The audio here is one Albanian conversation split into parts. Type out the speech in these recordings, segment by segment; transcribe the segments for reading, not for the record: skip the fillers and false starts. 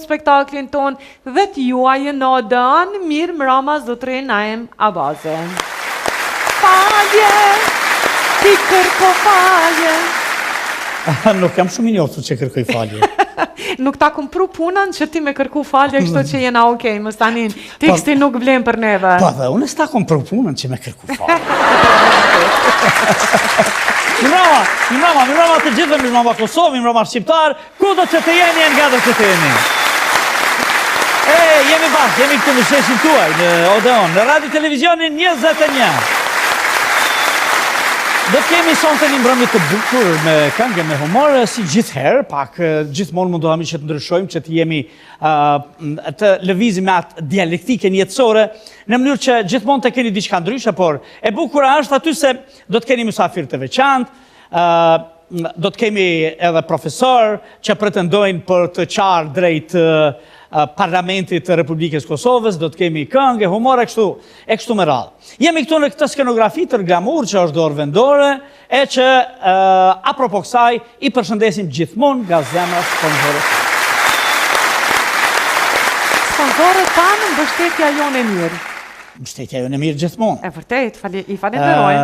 Spektaklin ton dhe t'juaj në odën mirë mrama zotri Naim Abaze. Falje, ti kërko falje. Nuk jam shumë i njohur që kërkoj falje. Nuk ta kum pru punën që ti me kërku falje, kështu që jena okej, më stanin, teksti nuk vlen për neve. Po dhe, unë s'ta kum pru punën që me kërku falje. Mirëmbrëma të gjithëve, mirëmbrëma Kosovë, mirëmbrëma Shqiptar, kudo që të jeni, nga do që të jeni. Jemi bashkë, jemi këtë në sheshin tuaj, në Odeon, në radio televizionin 21. Do të kemi sonte një mbrëmje të bukur me këngë me humor, si gjithherë, pak gjithmonë mundohemi që të ndryshojmë, që të jemi të lëvizim me atë dialektikën jetësore, në mënyrë që gjithmonë të keni diçka ndryshe, por e bukura është aty se do të keni mysafir të veçantë, do të kemi edhe profesor që pretendojnë për të qarë drejt Parlamentit të Republikës Kosovës, do të kemi këngë, humor e kështu me radhë. Jemi këtu në këtë skenografi të glamur që është dorë vendore, e që apropo kësaj i përshëndesim gjithmonë nga zemra sponsorës. sponsorët tanë, mbështetja jonë e mirë. Mbështetja jonë e mirë gjithmonë. E vërtet, I falenderojmë.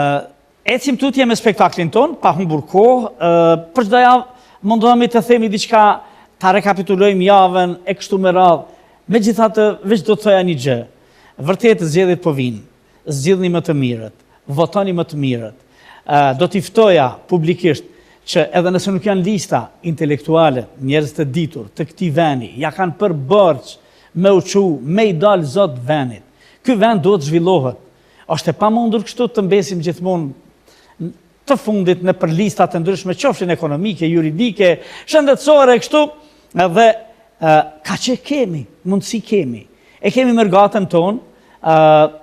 Ecim tutje me spektaklin ton, pa humbur kohë. Për çdo javë mundohemi të themi diçka, ta rekapitulojmë javën e kështu me radhë. Megjithatë, veç do të thoja një gjë. Vërtet zgjedhjet po vinë. Zgjidhni më të mirët, votoni më të mirët. Do t'i ftoja publikisht që edhe nëse nuk janë lista intelektuale, njerëz të ditur të këtij vendi, ja kanë për borxh me uçu, me i dal zot vendit. Ky vend duhet zhvillohet. Është e pamundur kështu të mbesim gjithmonë të fundit në për lista të ndryshme, qofshin ekonomike, juridike, shëndetësore, kështu, edhe ka që kemi, mundësi kemi. E kemi mërgatën tonë,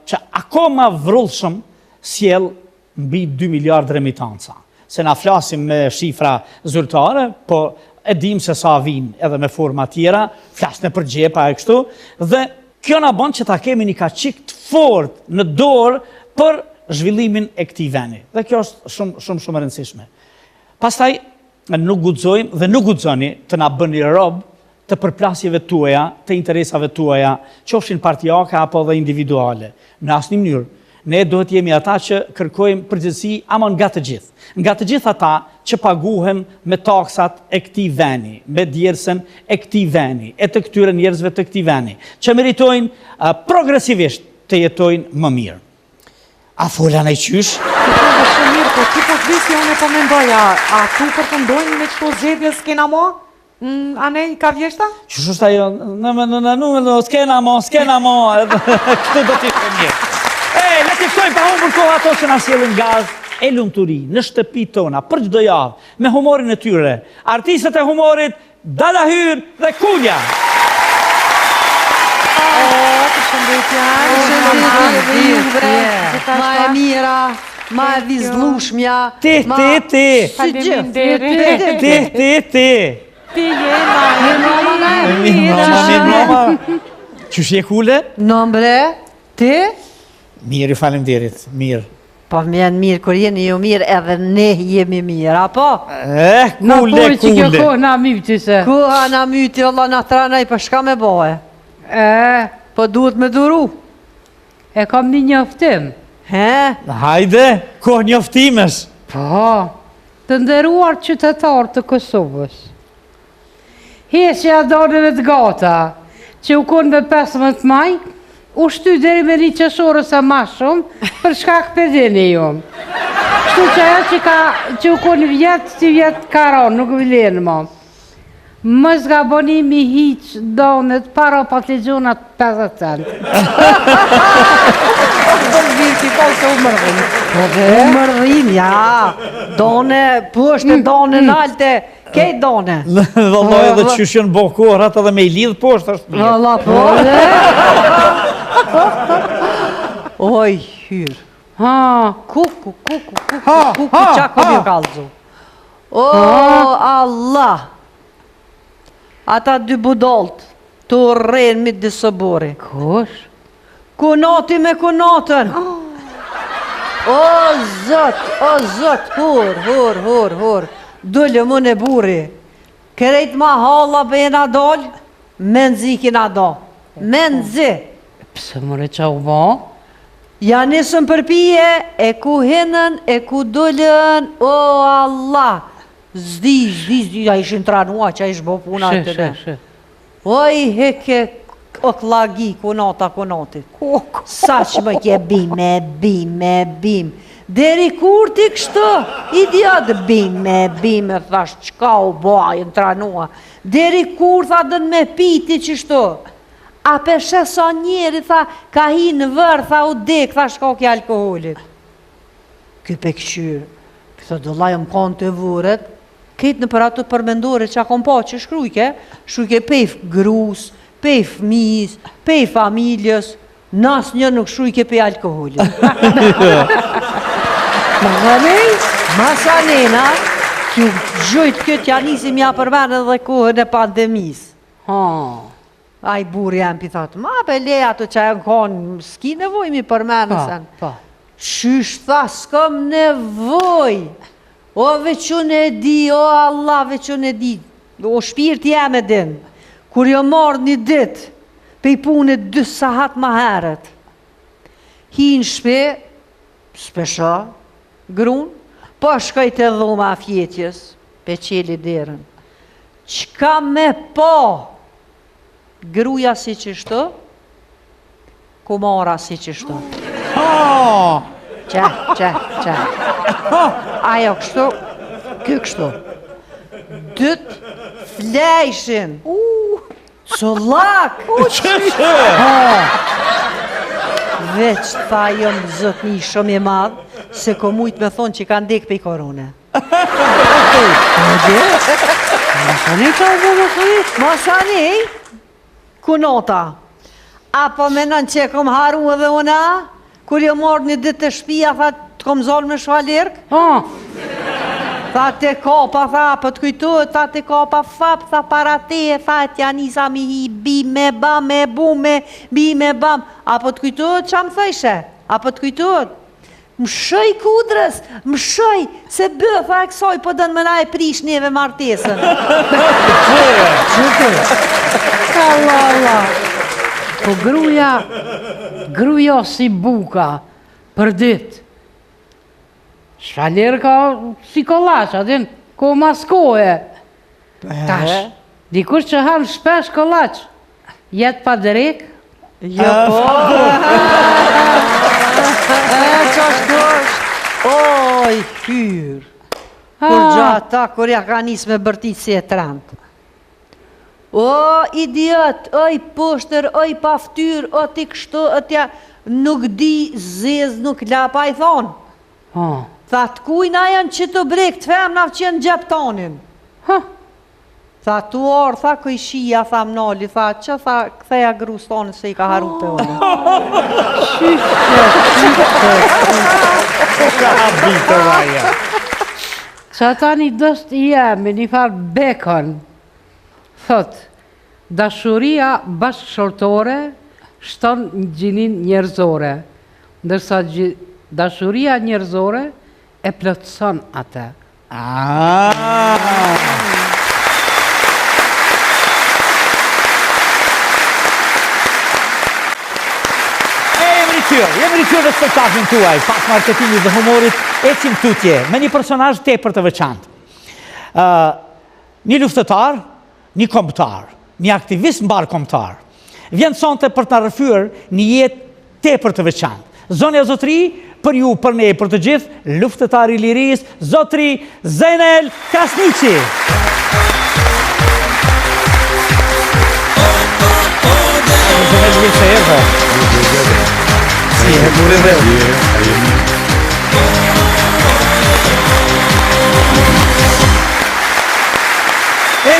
që akoma vrullshëm sjell mbi 2 miliardë remitanca. Se na flasim me shifra zyrtare, po e dim se sa vinë edhe me forma tjera, flasën për gjepa e kështu, dhe kjo na bën që ta kemi një kaqik të fortë në dorë për zhvillimin e këtij vendi. Dhe kjo është shumë e rëndësishme. Pastaj nuk guxojmë dhe nuk guxoni të na bëni rob të përplasjeve tuaja, të interesave tuaja, qofshin partijake apo dhe individuale. Në asnjë mënyrë. Ne duhet jemi ata që kërkojmë përgjegjësi ama nga të gjithë. Nga të gjithë ata që paguhen me taksat e këtij vendi, me djersën e këtij vendi, e të këtyre njerëzve të këtij vendi, që meritojnë progresivisht të jetojnë më mirë. A fola në qysh? Shumë mirë, po që po të unë po mendoja, a tu përfundojnë me qëto zgjedhje s'kena mo? A ne ka vjeshta? Qështë është ajo? Në s'kena mo, kështu do t'ishtë mirë. Le t'i ftoj pa humbur kohë ato që na sjellin gaz e lumturi në shtëpi tona për çdo javë, me humorin e tyre. Artistët e humorit, Dada Hyr dhe Kulja. Ma e mira, ma e vizlushmja. Ti. Ti je ma e mira. Qysh je Kule? Nombre, ti? Mirë, faleminderit, mirë. Po mjenë mirë, kur jeni ju mirë, edhe ne jemi mirë, apo? Kule. që kjo kohë na myti se. Koha na myti, Allah na tranaj, për shka me bohe? Po duhet me duru. E kam një njoftim. Hajde, kohë njoftimesh. Po, të nderuar qytetarë të Kosovës. Heqja dorëve të gata, që u konë me 15 maj, u shty deri me 1 qershor ose ma shumë, për shkak pedini jumë. Kështu që ajo që u konë vjetë, si vjetë karon, nuk vlenë mo. Mës ga boni mi hiq donet para patligjonat 50 cent. U mërdhin, ja. Done, poshte, done, nalte, kej done. Vëllaj edhe qysh janë bo kohrat edhe me i lidh poshtë është mirë. Valla po. Oj, Hyr. Kuku, qako mi kalzu. O, Allah. Ata 2 budolt, të rrenë mi disëbori. Kush? Kunati me kunatën. O, zot, hur. Dullë më në buri. Kërejt ma halla bëjna dollë, me nëzikin a do. Me nëzi. Pse mëre qa u ba? Ja nisën përpije, e ku hinën, e ku dullën, o Allah. Zdi, a ishin tranua që a ish bo puna të ne. Oj, heke, o klagi, kunati. Sa që më kje bim. Deri kur ti kështë, idiot, bim, e thash, qka u bajnë tranua. Deri kur tha dën me piti qështu. A peshe sa njeri, tha, ka hi në vërë, tha, u dek, tha, shka o kja alkoholit. Ky pe këqyrë, këto do lajëm kanë të vuret, këtë në për ato përmendore që a kom pa që shkrujke pej grus, pej fëmijës, pej familjes, nas një nuk shkrujke pej alkoholit. Masanena, kjo gjojt këtë ja nisim ja përmenë edhe kohën e pandemisë. Aj burë jam pithatë, ma be le ato që e në konë, s'ki nevoj mi përmenë sen. Qysh tha, s'kom nevoj. O vequn e di, o Allah vequn e di, o shpirti jam e din, kur jo marrë një dit, pej punët 2 sahat ma herët. Hi në shpe, s'pesha, grun, po shkoj të dhoma a fjetjes, pe qeli derën. Qka me po? Gruja si qështu, kumara si qështu. Qa. Ajo kështu, kë kështu. Dytë flejshin. Sullak. Veç tha jëmë zotni shumë i madhë, se ko mujtë me thonë që kanë dekë pej korone. Masani, kunota. Apo menon që kom haru edhe una, kur jo morë një ditë të shpia, tha të kom zonë me shvalirk? Tha te kopa, tha, po të kujtojt, tha te kopa fap, tha para te, tha t'ja nisa mi hi, bi me bam, me bu me, bi me bam. Apo të kujtojt që më thëjshe? Apo të kujtojt? Më shëj kudrës, më shëj, se bëtha e kësoj, po dënë më na e prish neve martesën. Allah. Po gruja si buka, për dit. Shvaler ka si kolaç, atin, ko maskoje. Tash, dikush që hanë shpesh kolaç, jetë pa drek? Jo, po. Oj, hyr. Kur gjata, kur ja ka nis me bërtit si e trant. O, idiot, oj poshtër, oj paftyr, o ti kështu, o tja, nuk di, zez, nuk lapa, i thonë. Tha, t'kujna janë që të brek, të femna që në gjeptonin. Tha, tu orë, tha, këj shia, tha, mnoli, tha, që, tha, këtheja grus tonë se i ka haru të unë. Që ata një dëst i jemi, një farë bekon, thot, dashuria bashkëshortore shton gjinin njerëzore, ndërsa dashuria njerëzore e plotëson atë. Jemi rikëtyrë dhe spektaklin tuaj, pas marketingit dhe humorit, ecim tutje, me një personazh tepër të veçantë. Një luftëtar, një kombëtar, një aktivist mbar kombëtar. Vjen sonte për të rrëfyer një jetë tepër të veçantë. Zonja Zotri, për ju, për ne, për të gjithë, luftëtari i lirisë, Zotri Zenel Krasniqi. Zenel vjen se erdhe.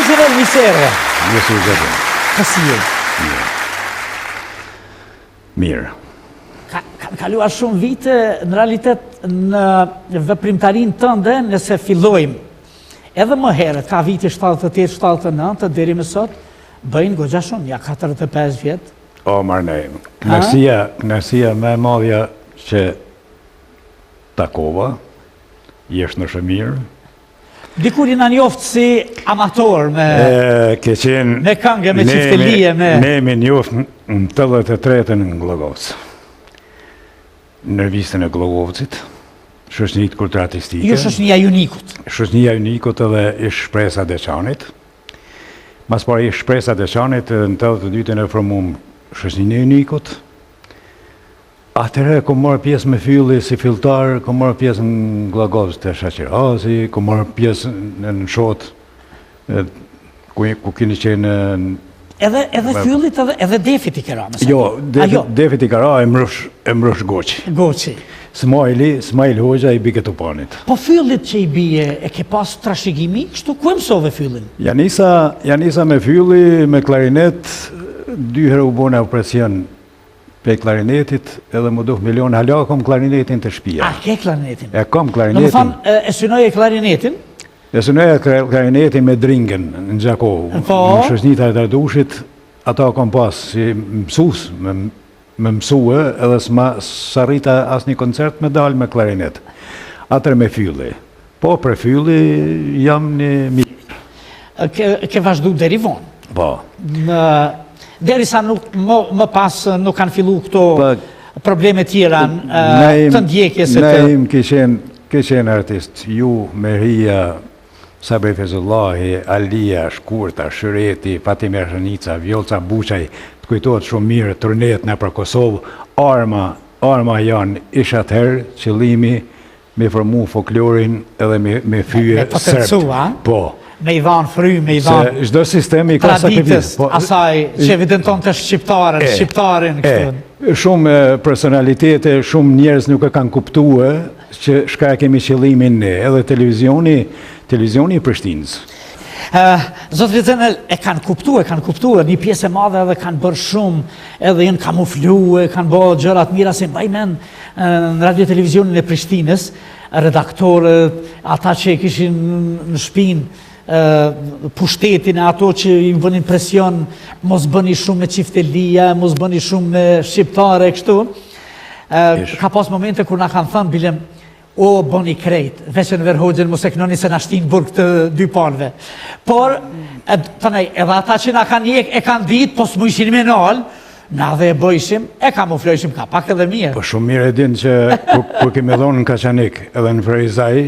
Zenel Miserve. Kësi je? Mirë. Kanë kaluar shumë vite, në realitet, në veprimtarin tënde, nëse fillojmë. Edhe më herët, ka viti 78, 79, deri më sot, bëjnë gogja shumë, ja 45 vjetë. O, marnej, knësia me madhja që takova, jesh në shëmirë. Dikur i në njoftë si amator me këngë, me qiftelie, me... Ne me njoftë në 83-ën në Glogovës. Në revistën e Glogovëcit, shoqënit kulturartistike. Jo shoqënia Junikut. Shoqënia Junikut edhe ish Shpresa Deçanit. Mas para ish Shpresa Deçanit, në 82-ën e formum shoqëninë e Junikut. Atëherë kom marrë pjesë me fylli si filltar, kom marrë pjesë në Glagovës të Shaqirazi, kom marrë pjesë në shot, ku kini qenë... Edhe fyllit edhe defit i këra, mësa? Jo, defit i këra e mrësh Goqi. Goqi. Smajl Hoxha i bike të panit. Po fyllit që i bije, e ke pas trashëgimi, kështu ku e mësove fyllin? Ja nisa me fylli, me klarinet, 2 herë u bone opresion pe klarinetit, edhe më duh milion, hala kom klarinetin të shpia. A, ke klarinetin? E kom klarinetin. Në më thamë, e synoj e klarinetin? E synoj e klarinetin me dringen në Gjakovu. Po? Në shëshnita e të dushit, ata kom pas si mësus, me mësue, edhe s'arrita as një koncert me dal me klarinet. Atër me fylli. Po, për fylli jam një mirë. Ke vazhdu deri vonë? Po. Derisa më pas nuk kanë fillu këto probleme tjera të ndjekjes e të... Naim kishen artist, ju, Meria, Sabri Fezullahi, Alia, Shkurta, Shëreti, Fatime Shënica, Vjolca Buqaj, të kujtohet shumë mirë turnet në për Kosovë, arma janë ish atëherë, qëllimi me formu folklorin edhe me fyje sërbt. Po. Me i dhanë fry, me i dhanë çdo sistemi ka traditës asaj që evidenton të shqiptarin kështu. Shumë personalitete, shumë njerëz nuk e kanë kuptuar që shka kemi qëllimin ne, edhe televizioni i Prishtinës. Zotë Zenel e kanë kuptuar, një pjesë e madhe edhe kanë bërë shumë, edhe jenë kamuflue, kanë bërë gjërat mira se mbajmen në radio-televizionin e Prishtinës, redaktorët, ata që kishin në shpinë, pushtetin e ato që i bënin presion, mos bëni shumë në qiftelia, mos bëni shumë në shqiptare, kështu. Ka pas momente kur na kanë thënë, bilem, o, bëni krejt, veç në Verhoxhen, mos e kënoni se na shtin burg të dy palve. Por, edhe ata që na kanë jek, e kanë ditë, po s'mu ishin me nalë, na dhe e bëjshim, e kamuflojshim ka pak edhe mirë. Po shumë mirë e din që kur kemi dhonë në Kaçanik, edhe në Frejzaj,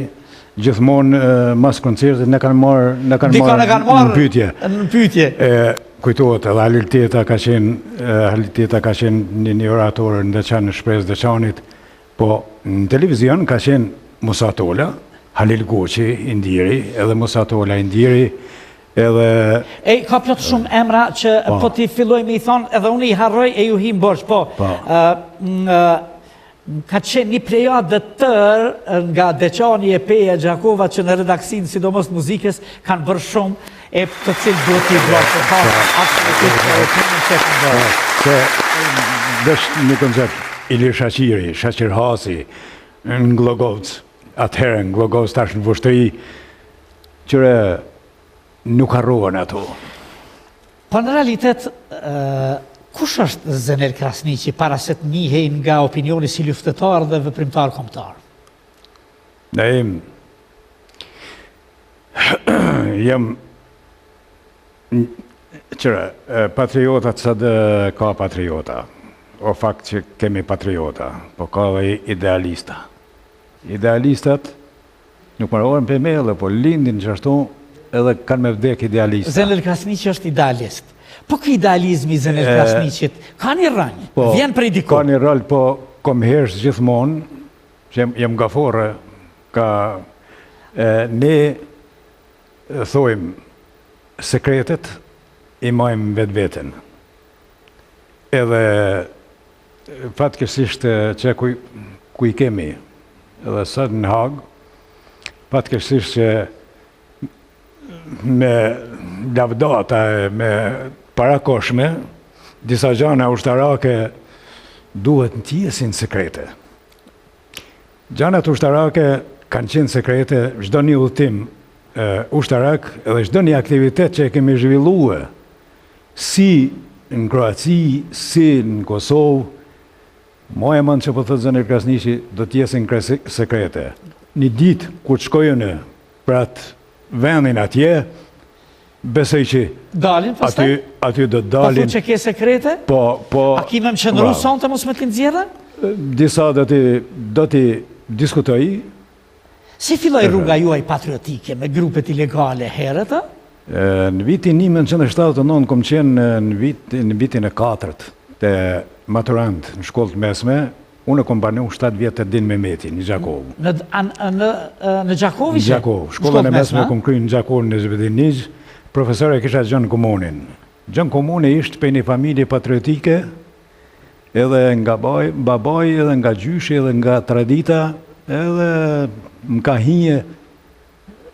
gjithmonë mas koncertit në kanë marrë në pyetje. Kujtohet, edhe Haliteta ka qenë një orator në Deçan në shpresë Deçanit, po në televizion ka qenë Musa Tola, Halil Goqi, Indiri, edhe Musa Tola, Indiri, edhe... Ka plot shumë emra që po t'i filloj me i thonë, edhe unë i harroj e ju him borç, po... Ka qenë një plejat dhe tërë nga Deçani e Peja Gjakova që në redaksin, sidomos muzikës, kanë bërë shumë e të cilë duhet t'i bërë. Se dështë një koncept, Ilir Shaqiri, Shaqir Hasi, në Glogovc, atëherë në Glogovc tash në Vushtëri, qëre nuk harruan ato. Po në realitet, kush është Zenel Krasniqi para se të njihej nga opinioni si luftetar dhe veprimtar kombëtar? Jam patriotat sa dhe ka patriota, o fakt që kemi patriota, po ka dhe idealista. Idealistat nuk marrohen për me, po lindin që ashtu edhe kanë me vdek idealista. Zenel Krasniqi është idealist. Po kë idealizmi Zenel Krasniqit, ka një rënjë, vjen prej diko. Ka një rëllë, po kom hersh gjithmonë, që jem gafore, ka ne thojmë sekretet, i majmë vetë vetën. Edhe fatkesisht që ku i kemi, edhe sëtë në Hagë, fatkesisht që me lavdata, me parakoshme, disa gjana ushtarake duhet në tjesin sekrete. Gjanat ushtarake kanë qenë sekrete, çdo një udhtim ushtarak edhe çdo një aktivitet që e kemi zhvilluar, si në Kroaci, si në Kosovë, moja mand që po thëtë Zenel Krasniqi do t'jesin sekrete. Një ditë kur të shkojën për atë vendin atje, besoj që dalin pastaj? Aty do dalin. Pa thu që ke sekrete? Po. A ki me më qëndru sonte mos me t'lin zjedhe? Disa do t'i diskutoj. Si filloj rruga juaj patriotike me grupet ilegale herët? Në vitin 1979 kom qenë në vitin e 4 të maturant në shkollë të mesme, unë kom banu 7 vjetë të din Mehmeti, në Gjakovë. Në Gjakovë ishe? Në Gjakovë. Shkollën e mesme kom krynë në Gjakovë në Zbedinij. Profesore kisha Gjën Komunin. Gjën Komuni ishte për një familje patriotike, edhe nga babaj, edhe nga gjyshi, edhe nga tradita, edhe më ka hinje,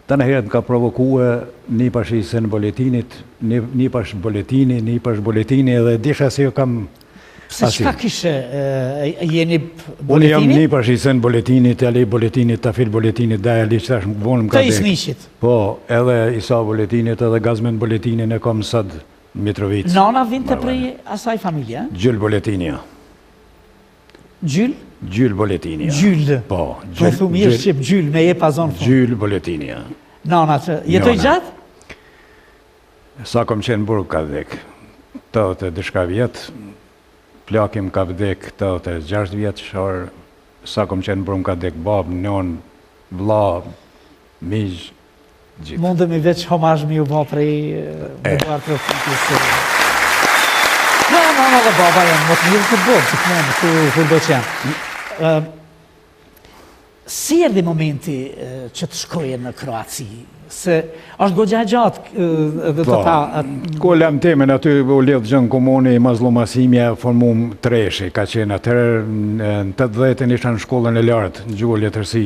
të në herët më ka provokue një pash i sen boletinit, një pash boletini, edhe disha se jo kam... Se qka kishe, jeni boletini? Unë jam një pash i sen boletinit, ali boletinit, tafil boletinit, dajali që tash më vonë më ka dek. Të isnishit? Po, edhe isa boletinit, edhe gazmen boletinin e kom sëd Mitrovic. Nana vinte prej asaj familje? Gjyll boletinia. Gjyll? Gjyll boletinia. Gjyll? Po. Po thu mirë shqip gjyll, me je pazon fund. Gjyll boletinia. Nana, jetoj gjatë? Sa kom qenë burg ka dhek. të dishka vjetë, plakim ka vdek 86 vjetë, sa kom qenë brum ka dek babë, nën, vlla, miq, gjithë. Mundemi veç homazh mi u bë prej Eduard Trofikis. Mama dhe baba janë më të mirë të botë, që këmë, kur do që janë. Si erdhi momenti që të shkoje në Kroaci? Se është goxha e gjatë dhe të ta... Ko lem temen, aty u lidhë gjënë komuni, mazlumasimja, formum treshi, ka qenë atërë, në 80-ën isha në shkollën e lartë, në gjuhë letërsi.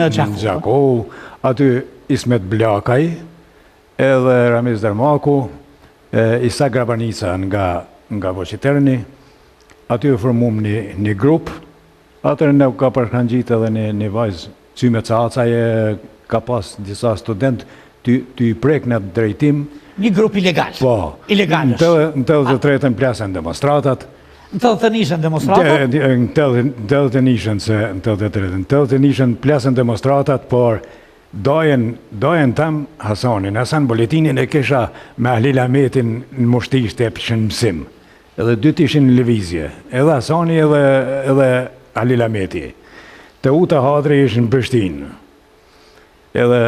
Në Gjakow. Aty Ismet Blakaj, edhe Ramiz Dermaku, Isa Grabanica nga Voqiterni, aty u formum një grupë, atër ne ka përkëngjit edhe një vajzë, Cyme Cacaje, ka pas disa student, ty i prek në drejtim. Një grup ilegal. Po. Ilegalës. Në 83-ën plasën demonstratat. Në 80-ën demonstratat? Në 83-ën plasën demonstratat, por dojen tam Hasanin, Hasan Boletinin e kisha me Ahlil Ahmetin në mushtishte që në mësim. Edhe dytë ishin në lëvizje, edhe Hasani edhe Ahlil Ahmeti. Të uta Hadri ishin në Prishtinë. Edhe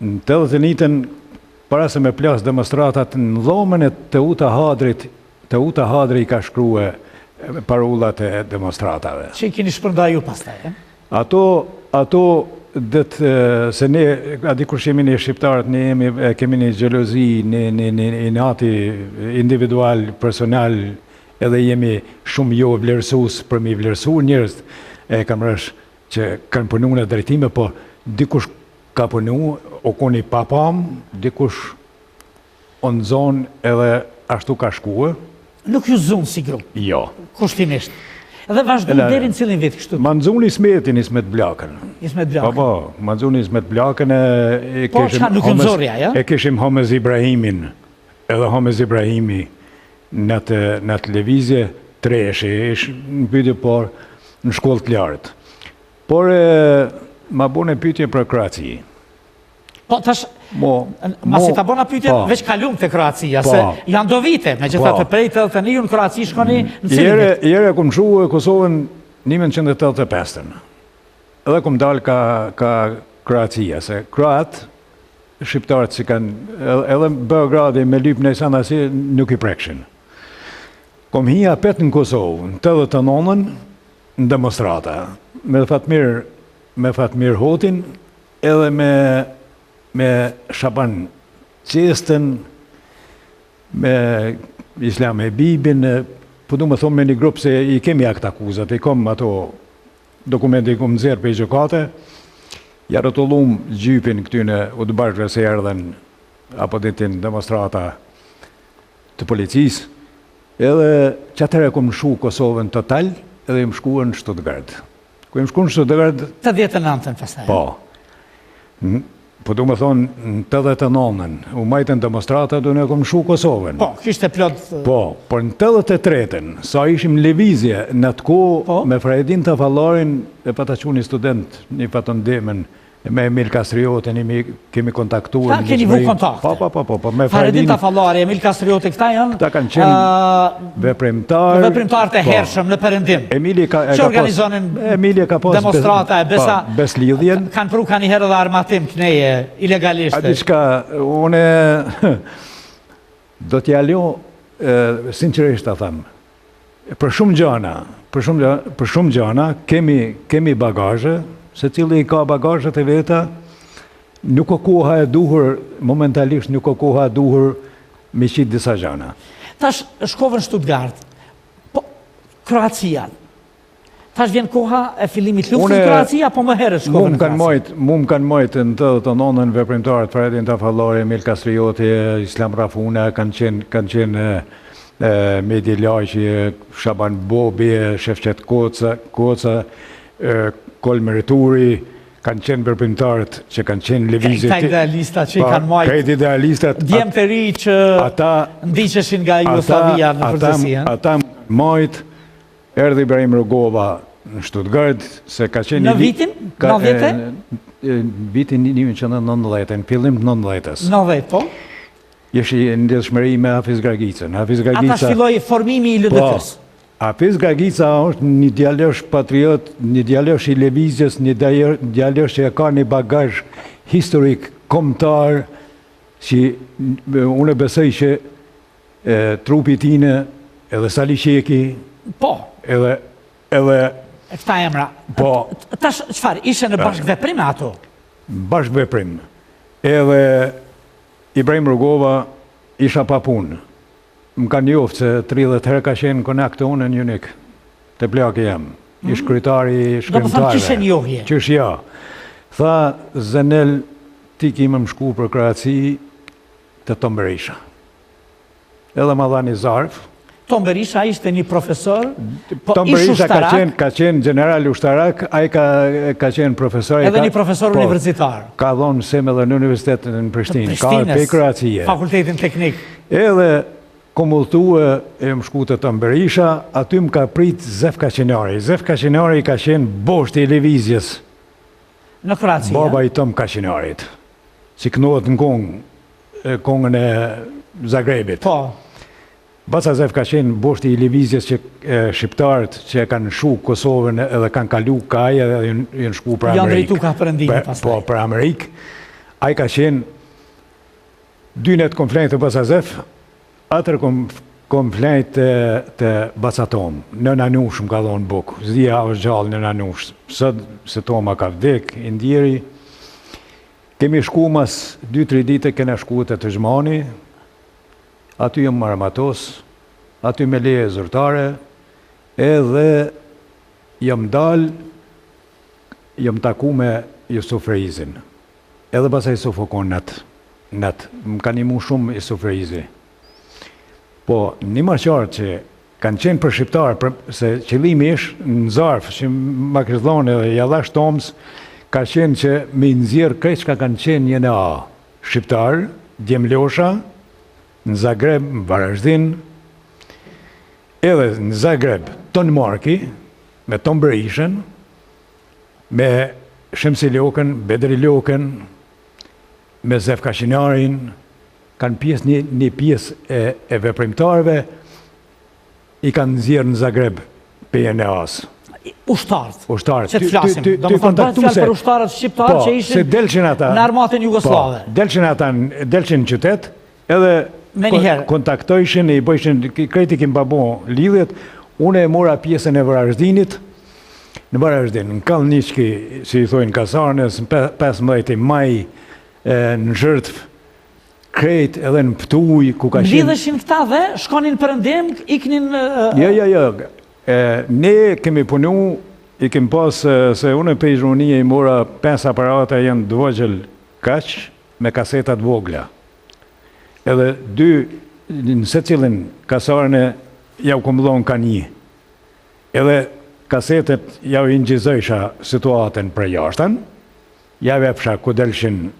në 81-ën, para se me plas demonstratat në dhomën e të uta Hadri ka shkrue parullat e demonstratave. Që i kini shpërnda ju pastaj, e? Ato se ne, adikur që jemi një shqiptarët, ne kemi një gjelozi, një nati individual, personal, edhe jemi shumë jo vlerësus për mi vlerësu njërës, e kam rësh që kanë punu në drejtime, po dikush ka punu, o koni papam, dikush o në zonë edhe ashtu ka shkue. Nuk ju zunë si grupë? Jo. Kushtimisht. Edhe vazhdojnë deri në cilin vit kështu? Ma nëzuni Ismetin, Ismet Blakën. Ismet Blakën. Po, ma nëzuni Ismet Blakën Po, që nuk në zorja, ja? E kishim Homez Ibrahimin, edhe Homez Ibrahimi në televizje, treshi, ish në pyetje por në shkollë të lartë. Por ma bune pyetje për Kroaci. Po, tash, masi ta bona pyetje, veç kalum të Kroacia, se janë do vite, me që të prej të 81 në Kroaci shkoni në cilin vit. Jere kum shu e Kosovën 1985. Edhe kum dal ka Kroacia, se Kroat, shqiptarët si kanë, edhe Beogradi me lyp në Sanasi nuk i prekshin. Kom hija pet në Kosovë, në 89-ën, në demonstrata, me Fatmir Hotin, edhe me Shaban Qesten, me Islam e Bibin, po du me thonë me një grupë se i kemi akt akuzat, i kom ato dokumenti i kom nëzirë për i gjokate, ja rëtullum gjypin këtyne u të bashkëve se erdhen apo ditin demonstrata të policisë, edhe që atëre kom shu Kosovën total, edhe im shkuar në Stuttgart. Ku im shkuar në Stuttgart... 89-ën pastaj. Po. Po du me thonë, në 89-ën, u majtën demonstratat, du ne kom shu Kosovën. Po, kishte plot... Po, por në 83-ën, sa ishim në levizje, në të ko, me Faredin të Fallarin, e pa ta quni student, një patën demen, me Emil Kastriotin, kemi kontaktuar... Ta keni vu kontakte? Po, me Faredin të Fallari, Emil Kastriotin, këta janë... Ta kanë qenë veprimtar... Veprimtar të hershëm në Perëndim. Që organizonin demonstrata e besa... Beslidhjen. Kanë pru ka një herë dhe armatim këneje, ilegalishte. A diçka, une... Do t'ja ljo, sinqerisht ta thamë, për shumë gjana, kemi bagazhe, se cili i ka bagazhet e veta, nuk o koha e duhur, momentalisht nuk o koha e duhur me qitë disa gjana. Tash shkovën Stuttgart, po Kroacia, tash vjen koha e fillimit luftës në Kroacia, po më herët shkovën në Kroacia. Mu më kanë mojtë në 89-ën veprimtarët Faredin Tafallari, Emil Kastrioti, Islam Rafuna, kanë qenë Medi Laqi, Shaban Bobi, Shefqet Koca, Kol Merituri, kanë qenë veprimtarët që kanë qenë levizit... Këta idealistat që i kanë majtë... Këta idealistat... Djemë të ri që ndiqeshin nga Jugoslavia në përgjësia. Ata majtë, erdhi Ibrahim Rugova në Stuttgart, se ka qenë... Në vitin? Në vete? Vitin 1990, në fillim të 90-ës. 90, po? jeshi në lidhshmëri me Hafiz Gragicën. Hafiz Ata Gragica... shfilloi formimi i LDK-s. Hafiz Gragica është një djalosh patriot, një djalosh i lëvizjes, një djalosh që ka një bagazh historik, kombëtar, që unë besoj që trupi tine, edhe Sali Qeki, Po, edhe këta emra. po, Tash, çfarë, ishe në bashkëveprim me ato? bashkëveprim. Edhe Ibrahim Rugova isha pa punë. Më ka njoftë se 30 herë ka qenë konakt unë në Unik, të plaki jam. Ish kryetari Do të thënë kishe njohje. Qysh ja. Tha, Zenel, ti ki më shku për Kroaci të Tom Berisha. Edhe ma dha një zarf. Tom Berisha ishte një profesor, po Tom ish Berisha ushtarak, ka qenë general ushtarak, a i ka qenë profesor. edhe një profesor po, universitar. Ka dhonë sem edhe në Universitetin në Prishtinë, ka pe Kroacije. Fakultetin teknik. Edhe komulltue e më shku të Tom Berisha, aty më ka prit Zef Kaçinari. Zef Kaçinari ka qenë boshti i lëvizjes, Në Kroaci. baba i Tom Kaçinarit, që kënohet në kongën e Zagrebit. Po, Baca Zef ka qenë boshti i lëvizjes që shqiptarët që kanë shu Kosovën edhe kanë kalu kaj edhe janë shku për Amerikë. Janë drejtu ka perëndimit pastaj. Po, për Amerikë. Ai ka qenë dynet konflejt të Baca Zef, atër konflejt të Baca Tom. Në Nanush më ka dhonë bukë. Zdia është gjallë në Nanush. Sot se Toma ka vdek, indjeri. Kemi shku mas 2-3 dite, kena shku të Zhmani, aty jam maramatos, aty me leje zyrtare, edhe jam dal, jam taku me Jusuf Reizin. Edhe pasaj Sofokon natë, më ka një mu shumë Jusuf Reizi. Po, një marqarë që kanë qenë për shqiptarë, se qëllimi ish në zarfë, që ma kështë dhonë edhe jadash Toms, ka qenë që me nëzirë krejt që ka kanë qenë një në A. Shqiptarë, Djemlosha, në Zagreb, në Varazdin, edhe në Zagreb, Ton Marki, me Tom Berishën, me Shemsi Lokën, Bedri Lokën, me Zef Kaçinarin, kanë pjesë një pjesë e veprimtarëve, i kanë nxjerrë në Zagreb PNA-s. Ushtarët. Ushtarët. Që të flasim. Do më thonë bëhet fjalë për ushtarët shqiptarë që ishin në armatën jugoslave. Delqin në qytet, edhe kontaktojshin, i bëjshin, krejti kim babo lidhjet, une e mora pjesën e Varazdinit, në Varazdin, në Kallniçki, si i thojnë kasarnës, në 15 maj, në Zhërtv, krejt edhe në Ptuj, ku ka qenë... Lidheshin këta dhe shkonin përëndim, iknin... Jo. Ne kemi punu, i kemi pas, se unë e pejzhonie i mora 5 aparata janë dvogjel kaq, me kasetat vogla. Edhe 2, në se cilin kasarën ja u këmëllon ka një. Edhe kasetet ja u ingjizojsha situatën për jashtën, ja vepsha ku delshin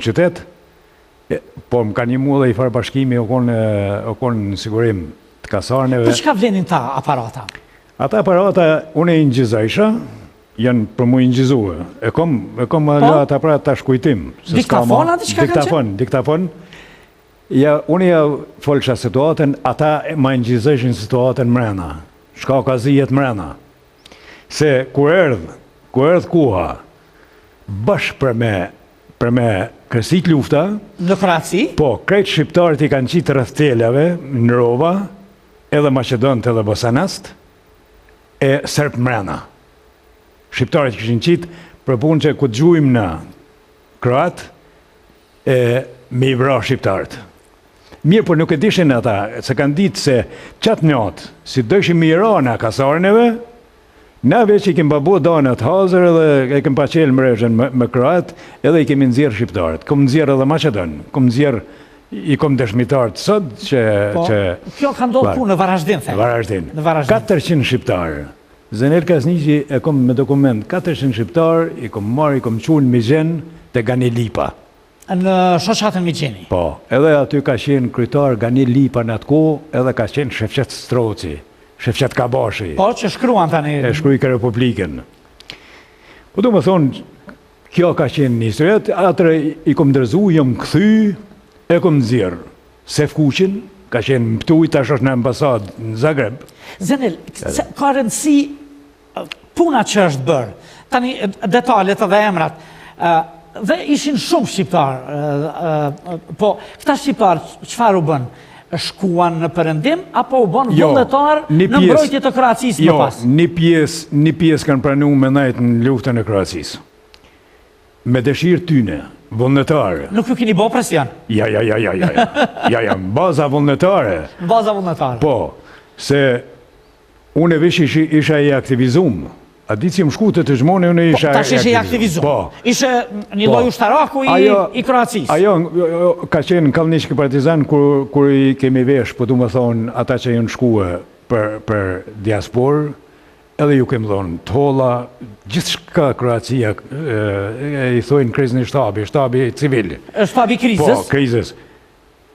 qytet, po më ka një mu dhe i farë bashkimi o konë në sigurim të kasarëneve. Për çka vlenin ta aparata? Ata aparata unë e ingjizojsha, janë për mu ingjizue. E kom ata aparat të shkujtim. Diktafon atë çka ka qenë? Diktafon. Ja, unë ja folësha situatën, ata ma ingjizojshin situatën mrena. Shka ka zijet mrena. Se kur erdh kuha, bash për me kërësit lufta, në Kroaci? Po, krejt shqiptarët i kanë qitë rreth telave, në Rova, edhe Maqedonët edhe Bosanast, e Serb mrena. Shqiptarët këshin qitë për punë që ku të gjujmë në Kroat, me i vra shqiptarët. Mirë, por nuk e dishin ata, se kanë ditë se qatë natë, si dëshim i ra në kasarneve, na veç i kem babu danët hazër edhe e kem pa qelë mrejën me Kroat, edhe i kemi nëzirë shqiptarët. Kom nëzirë edhe Maqedon, kom nëzirë, i kom dëshmitarët sot që... Kjo ka ndodhë ku në Varazdin, the? Në Varazdin. 400 shqiptarë. Zenel Kasniqi e kom me dokument 400 shqiptarë, i kom marë, i kom qunë Migjen të Gani Lipa. Në shoqatën Migjeni? Po, edhe aty ka qenë kryetar Gani Lipa në atë kohë, edhe ka qenë Shefqet Stroci, Shefqet Kabashi. Po, që shkruan tani? E shkruj ka Republikën. Po du më thonë, kjo ka qenë një historiet, atër i kom dërzu, jam këthy, e kom nxjerr Sefkuqin, ka qenë Mtuj, tash është në ambasadë në Zagreb. Zenel, ka rëndësi puna që është bërë. Tani, detalet dhe emrat. Dhe ishin shumë shqiptarë. Po, këta shqiptarë, qëfar u bënë? Shkuan në përëndim, apo u bënë vullnetar në mbrojtje të Kroacisë më pas? Një pjesë kanë pranu me najtë në luftën e Kroacisë. Me dëshirë tyne, vullnetare. Nuk ju keni bo presion? Ja, baza vullnetare. Baza vullnetare. Po, se unë e vish isha i aktivizum. A ditë si më shku të zhmoni, unë isha i aktivizum. Tash ishe i aktivizum. Po. Ishe një loj ushtaraku i Kroacisë. Ajo ka qenë kallnishki partizan kur i kemi vesh, po du më thonë ata që jënë shkue për diasporë, edhe ju kemë dhonë tolla, gjithë shka Kroacia i thojnë krizën i shtabi civil. Shtabi krizës? Po, krizës.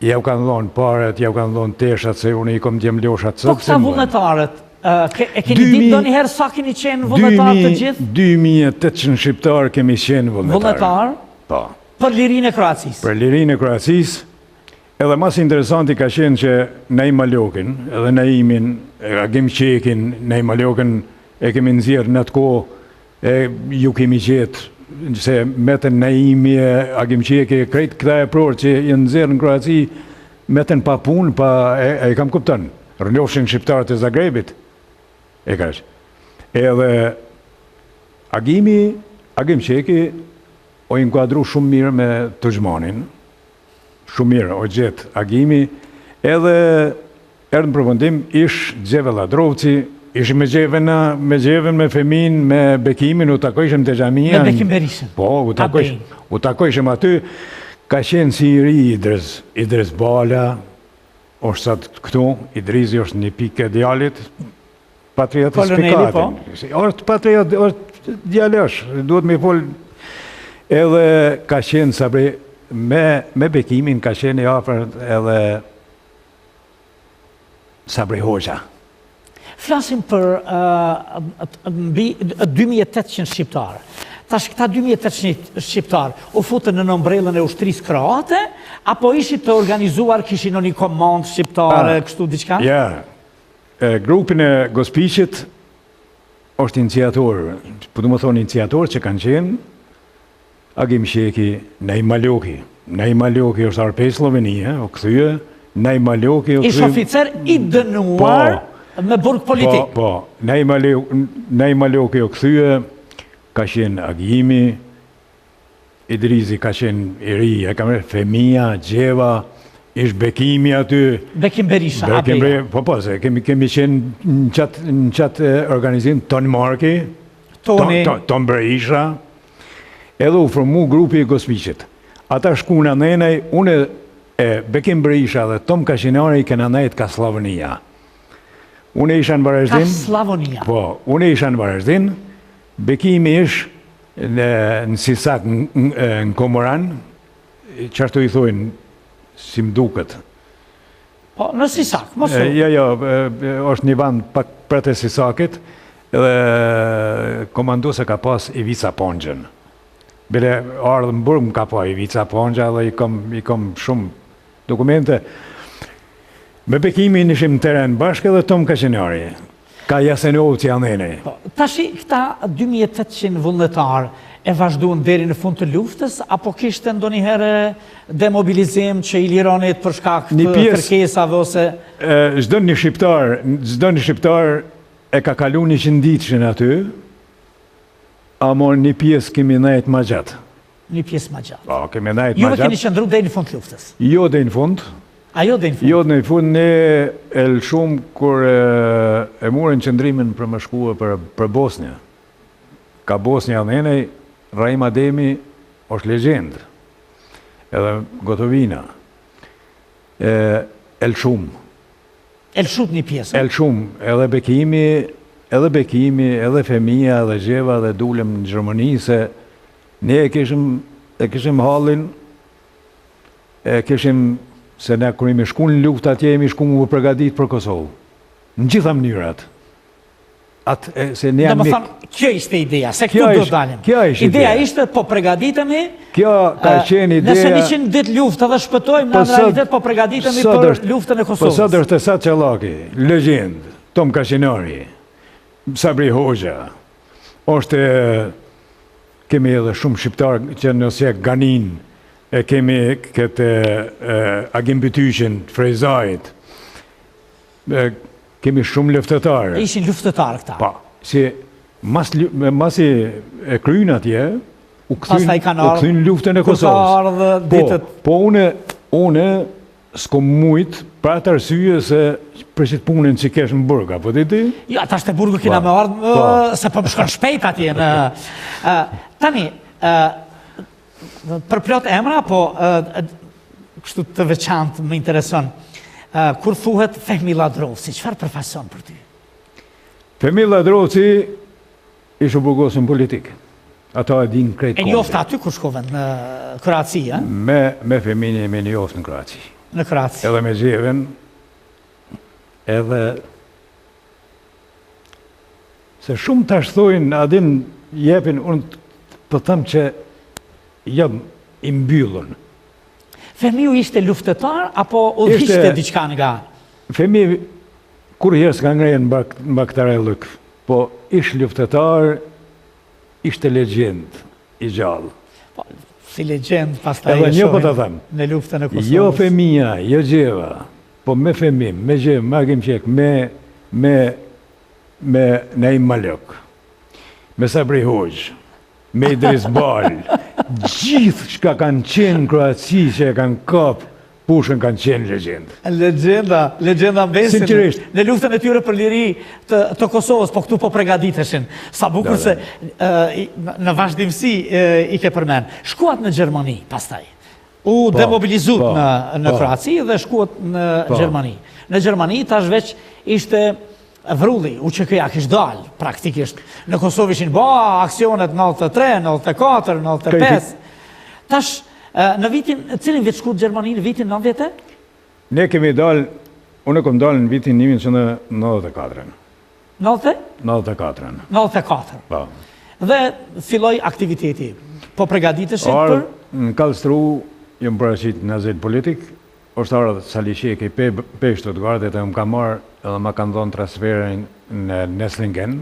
Ja u kanë dhonë paret, ja u kanë dhonë teshat, se unë i kom djem loshat sëtë. Po këta vullnetarët, e keni ditë do njëherë sa keni qenë vullnetarë të gjithë? 2800 shqiptarë kemi qenë vullnetarë. Vullnetarë? Po. Për lirinë e Kroacisë? Për lirinë e Kroacisë. Edhe mas interesanti ka qenë qëNej Malokin, edhe Neimin, Agim Qekin, Nej Malokin, e kemi nëzirë në atë kohë, ju kemi gjetë, se metën Neimi, Agim Qeki, krejt këta e prorë që jenë nëzirë në Kroaci, metën pa punë, e kam kuptën, rëlloshin shqiptarët e Zagrebit, e kash. Edhe Agim Qeki, o inkuadru shumë mirë me Tuzhmanin, shumë mirë, o gjithë Agimi, edhe erë në përfundim, ish Gjeve Ladrovci, ishë me Gjeven, me Femin, me Bekimin, u takojshëm të Gjamia. Me Bekim Berishën. Po, u takojshëm aty, ka qenë si i ri Idris Bala, është sa këtu, Idrisi është një pikë e djalit, patriotës pikatin. është patriot, është djalësh, duhet me folë, edhe ka qenë sabri, me Bekimin ka qenë i afër edhe Sabri Hoxha. Flasim për 2800 shqiptarë. Tash këta 2800 shqiptarë u futën në nëmbrellën e ushtrisë kroate, apo ishit të organizuar, kishin në një komandë shqiptare, kështu diçka? Ja, grupin e Gospiqit është iniciator, po du më thonë iniciator që kanë qenë Agim Qeki, Nej Maloki. Nej Maloki është arpej Slovenia, o këthyë, Nej Maloki... Ish oficer i dënuar me burg politik. Po, Nej Maloki o këthyë, ka qenë Agimi, Idrisi ka qenë i ri, Femia, Gjeva, ish Bekimi aty... Bekim Berisha, Po, se kemi qenë në qatë organizim Ton Marki, Ton Berisha, edhe u formu grupi i Gospiqit. Ata shku në nenaj, une Bekim Berisha dhe Tom Kashinari i kena nejt ka Slavonia. Une isha në Varazdin. Ka Slavonia. Po, une isha në Varazdin, Bekimi ish në Sisak, në Komoran, qashtu i thujnë, si mduket. Po, në Sisak, mosu. Jo, është një vand pak për të Sisakit, edhe komandu se ka pas Ivica Pongjen. Bile ardhë më burg më ka pa Ivica Pongja dhe i kom shumë dokumente. Me Bekimin ishim në teren bashkë edhe Tom Kashinari. Ka Jasenovë që janë ene. Tashi këta 2800 vullnetarë e vazhduan deri në fund të luftës, apo kishte ndonjëherë demobilizim që i lironit për shkak të kërkesave ose... Çdo një shqiptar e ka kalu 100 ditëshin aty, amo një pjesë kemi nejtë ma gjatë. Një pjesë ma gjatë. Po, kemi nejtë ma gjatë. Juve keni qëndru deri në fund të luftës? Jo deri në fund. A jo deri në fund? Jo deri në fund, ne e lëshum kur e murin qëndrimin për më shkua për Bosnia. Ka Bosnia dhe enej, Rahim Ademi është legjendë. Edhe Gotovina. Elshum. Elshut një pjesë? Elshum, edhe Bekimi, edhe Femia, edhe Gjeva, dhe dulem në Gjermani, se ne e kishim hallin, se ne kërë imi shku në luft atje, imi shku më përgadit për Kosovë. Në gjitha mënyrat. se ne Dhe janë më mik. thonë, kjo ishte ideja, se këtu Kjo do ishte- dalim. kjo ishte Ideja ideja. ishte, po pregaditemi, Kjo ka qenë ideja... nëse 100 ditë luftë dhe shpëtojmë, në realitet po pregaditemi sot për është- luftën e Po sot Kosovës. është Esat Qallaki, legjend, Tom Kashinari, Sabri Hoxha, kemi edhe shumë shqiptarë që nëse Ganin, e kemi këtë Agim Bytyshin, Frejzajt, kemi shumë luftetarë. Ishin luftëtarë këta. Pa, si masi e kryin atje, u Pastaj kanë ardhur- kthyn luftën e kur ka Kosovës. ardhur ditët. Po une s'ko mujt për atë arsye se për që të punën që kesh në burg, apo ti? Ja, tash te burgu kena Po, me ardhë, po. se po më shkon shpejt atje në... Tani, për plot emra, po kështu të veçantë më intereson, kur thuhet Fehmi Ladrovci, çfarë përfaqëson për ty? Fehmi Ladrovci ishte burgosën politik. Ata e din krejt E njofta aty kur shkove në Kroaci, a? Me Fehmin e me njoftë në Kroaci. Në Kroaci. Edhe me Gjeven, edhe se shumë të ashtojnë, adin jepin, unë të thëmë që jam i mbyllën. Fehmiu ishte luftëtar, apo udhishte diçka nga? Fehmi, kur herë s'ka ngrejnë në baktare lëk, po ish luftëtar, ishte legjend i gjallë. Po, si legjend, pastaj Edhe e një po shohim të them. në luftën e Kosovës. Jo Fehmia, jo Gjeva, po me Fehmi, me Gjeva, me Agim Qek, me Naim Malok, me Sabri Hoxh, me Idris Bal, gjithë shka kanë qenë në Kroaci që e kanë kapë, pushën kanë qenë legjend. Legjenda mbesin. Sinqerisht. Në luftën e tyre për liri të Kosovës, po këtu po pregaditeshin. Sa bukur se në vazhdimsi i ke përmen. Shkuat në Gjermani, pastaj. U demobilizut në Kroaci dhe shkuat në Gjermani. Në Gjermani tash veç ishte vrulli, UÇK-ja kish dalë praktikisht. Në Kosovë ishin aksionet 93, 94, 95. Tash, në vitin, cilin vit shkuat Gjermani, në vitin 90? Ne kemi dalë, unë kom dalë në vitin 1994. 94. 94. Po. Dhe filloi aktiviteti. Po pregaditeshin për... Në Kallstru, jëmë përësit në zet politik, ushtarët Salishek i peshtë të gardet e më ka marë edhe më kanë dhonë transferin në Neslingen,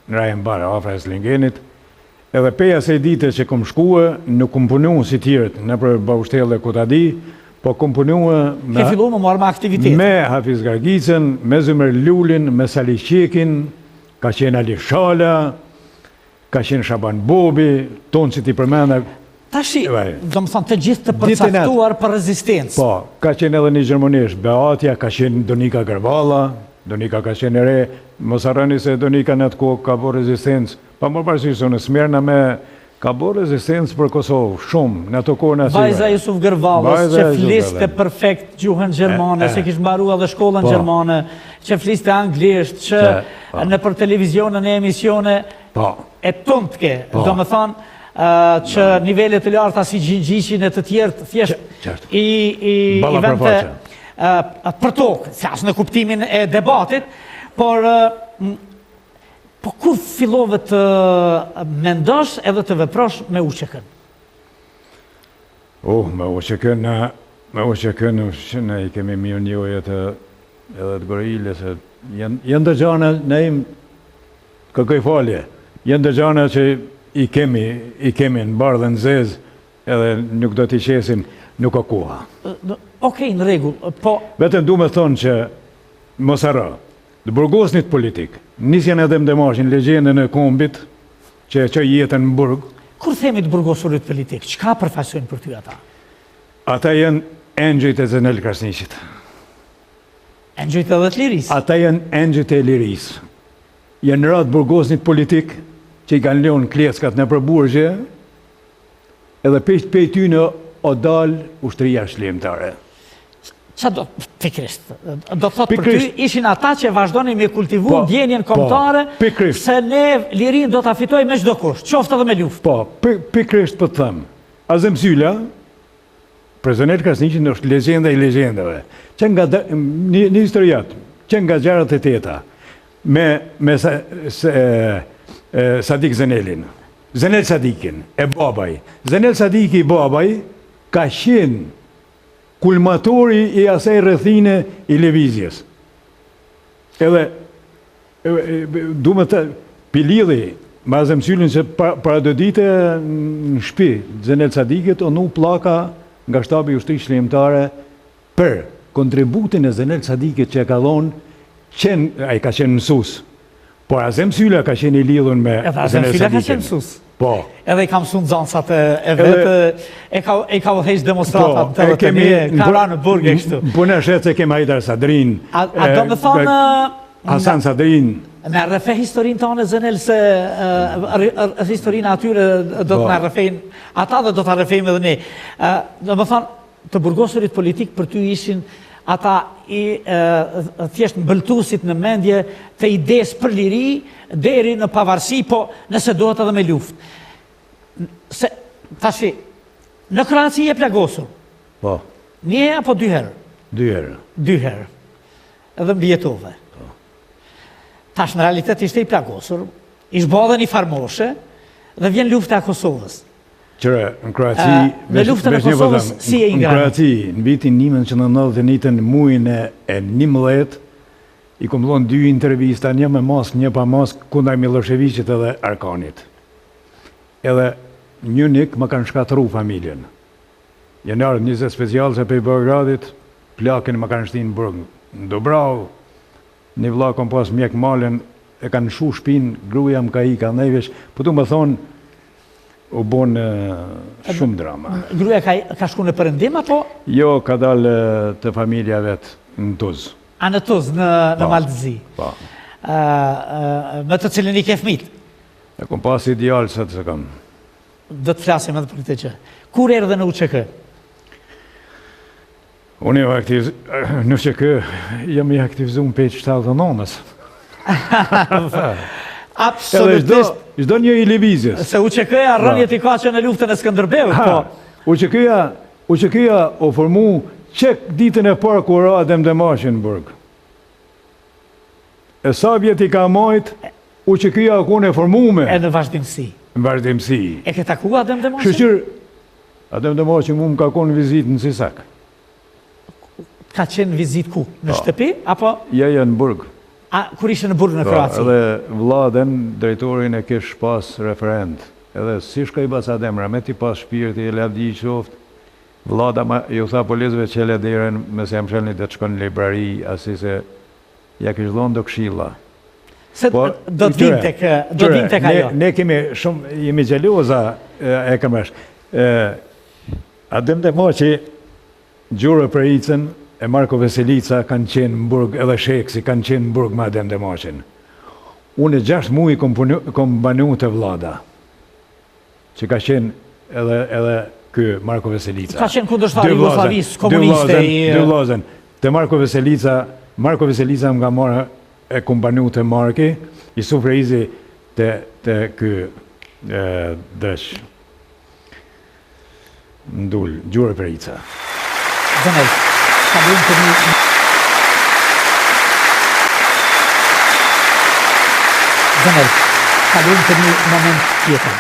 në Rajen Barë, afra e Slingenit, edhe peja se i dite që kom shkue, nuk kom punu si tjërët në për Baushtelle Kutadi, po kom punu Ke fillu më marrë me aktivitet. me Hafiz Gargicën, me Zymer Lulin, me Salishekin, ka qenë Ali Shala, ka qenë Shaban Bobi, tonë që ti përmenda. Tashi, Vaj. do më thonë të gjithë të përcaktuar për rezistencë. Po, ka qenë edhe një gjermonisht, Beatja, ka qenë Donika Gërvala, Donika ka qenë e re, mos harroni se Donika në atë kohë ka bërë rezistencë, pa më parësisht unë Smirna me ka bërë rezistencë për Kosovë, shumë, në ato kohë në asyve. Vajza Jusuf Gërvalës, Vajza që Jusuf fliste Gërvalës. perfekt gjuhën gjermane, se kishë mbaru edhe shkollën Po. gjermane, që fliste anglisht, që Po. në për televizionën e emisione Po, e tundke, Po. do më thonë, që nivellet të larta si Gjingjishin e të tjertë, thjesht Qartë. i Balla vente përfaqe. për tokë, thjesht në kuptimin e debatit, por kur fillove të mendosh edhe të veprosh me UÇK-n? me UÇK-n në i kemi mirë njohje të edhe të gorile, se janë të gjana, ne im kërkoj falje, janë të gjana që i kemi në barë dhe në zezë, edhe nuk do t'i qesim, nuk o koha. Okej, në rregull, po Vetëm du me thonë që mos harro, të burgosnit politik, nisjen edhe Mdemashin, legjendën e kombit, që jetën në burg, kur themi të burgosurit politik, çka përfaqësojnë për ty ata? ata janë engjëjt e Zenel Krasniqit. Engjëjt edhe të lirisë. Ata janë engjëjt e lirisë. Janë ratë burgosnit politik, që i kanë leon kleskat në përburgje, edhe pej ty në o dalë ushtria shlimtare. Qa do, pikrisht, do thot për ty, Pikrisht. ishin ata që vazhdoni me kultivu Po, ndjenjen po, kombëtare, pikrisht. se ne lirin do ta fitoj me çdo kusht, qoftë edhe me luftë. Po, pikrisht për të thëmë, Azem Sylla, Prezident Krasniqin është legjenda i legjendave, që nga një historiat, që nga gjarët e teta, Sadik Zenelin. Zenel Sadikin, e babaj. Zenel Sadiki i babaj ka qenë kulmatori i asaj rrethine i lëvizjes. Edhe, du me të pilili, ma zemësylin që para 2 dite në shpi, Zenel Sadikit onu plaka nga shtabi ushtri shlimtare për kontributin e Zenel Sadikit që e ka dhonë, a i ka qenë mësus. Por Azem Sylla ka qenë i lidhur me Azem Sylla ka qenë mësus. Po. Edhe i ka mësuar nxënësat e vetë, e ka udhëheq demonstratat të kemi ka ranë në burg e kështu. Po në shet se kemi Hajdar Sadrin. A do të thonë Hasan Sadrin. Me rrefe historinë tonë Zenel se historinë atyre do të na rrefejnë ata dhe do ta rrefejmë edhe ne. Do të thonë të burgosurit politik për ty ishin ata i thjesht mbëltusit në mendje të ides për liri deri në pavarësi, po nëse dohet edhe me luftë. Tashi, në Kroaci je plagosur. Po. 1 apo 2 herë? 2 herë. 2 herë. Edhe mbijetove. Tash në realitet ishte i plagosur, ishbodhe një farmoshe dhe vjen lufta e Kosovës. Qëre, në Kroaci, në luftën e Kosovës, si e në Kroaci, në vitin 1991, muajin e 11, i kom dhënë 2 intervista, një me mask, një pa mask, kundaj Miloševićit edhe Arkanit. Edhe njënik më kanë shkatru familjen. Janë ardhur 20 specialse për Beogradit, plakin më kanë shtinë në burg. Në Dobrau, një vlla kom pas mjek malen, e kanë shu shpinë, gruaja më ka i ka nevesh, po tu më thonë, u bon shumë drama. Gruaja ka shku në Perëndim apo? Jo, ka dalë të familja vetë në Tuz. A në Tuz, në Maldëzi. Po. Me të cilin i ke fëmijë. E kom pas ideal sa të se kam. Do të flasim edhe për këtë që. Kur erdhe në UÇK? Unë jam aktiv, në UÇK jam i aktivizuar për 79-ës. Absolutisht. Çdo një i lëvizjes. Se UÇK-ja rënjet i ka që në luftën e Skënderbeut, po. UÇK-ja o formu çek ditën e parë kur ra Adem Demashi në burg. E sa vjet i ka majt, UÇK-ja ku në formume. E në vazhdimsi. Në vazhdimsi. E ke takuar Adem Demashi? Shqyr, Adem Demashi mu më ka konë vizitë në Sisak. Ka qenë vizitë ku? Në shtëpi? Apo? Ja, në burg. A, kur ishe në burg në Kroaci? Edhe Vladen, drejtorin e kish pas referent. Edhe si shka i bas Adem, rameti pas shpirti, e lavdi i qoftë. Vlada ju tha policëve që le deren, me se jam shelni të shkon në librari, asi se ja kish dhonë do kshilla. Se do të vim tek ajo. Ne kemi shumë, jemi gjeloza e këmësh. Adem Demashi, Gjurë Përicën, e Marko Veselica kanë qenë në burg, edhe Sheksi kanë qenë në burg me Adem Demashin. Unë 6 muaj kom banu të Vlada, që ka qenë edhe ky Marko Veselica. Ka qenë kundërshtar i Jugosllavisë komuniste. Dy vllazën. Te Marko Veselica më ka marrë e kom banu të Marki, i Sufreizi te ky dësh. Ndul, Gjurë Perica. Zenel. Kalojmë të një... Zenel, kalojmë të një moment tjetër.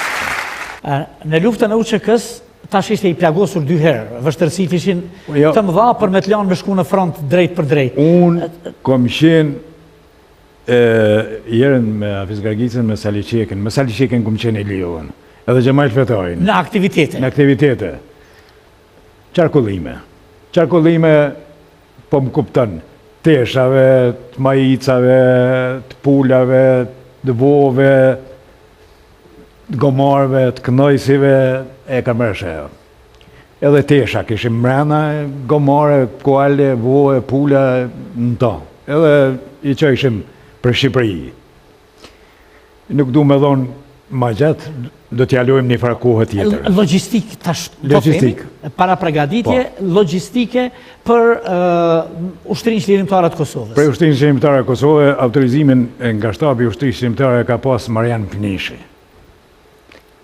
Në luftën e UÇK-s, tash ishte i plagosur 2 herë. Vështërësit ishin të mëdha për me të lanë me shku në front drejt për drejt. Unë kom qenë jerën me Hafiz Gargicën, me Sali Qekin. Me Sali Qekin kom qenë i lidhën. Edhe Gjemal Fetajnë. Në aktivitete. Në aktivitete. Qarkullime, po më kuptën, teshave, të majicave, të pulave, të vove, të gomarve, të kënojsive, e ka mërëshe. Edhe tesha, kishim mrena, gomare, koale, vove, pula, në to. Edhe i që ishim për Shqipëri. Nuk du me dhonë ma gjatë, do t'jalojmë një farë kohë tjetër. Logistik, tash po themi, para pregaditje, logistike për Ushtrinë Qlirimtare të Kosovës. Për Ushtrinë Qlirimtare të Kosovës, autorizimin nga shtabi Ushtrinë Qlirimtare ka pas Marian Pnishi.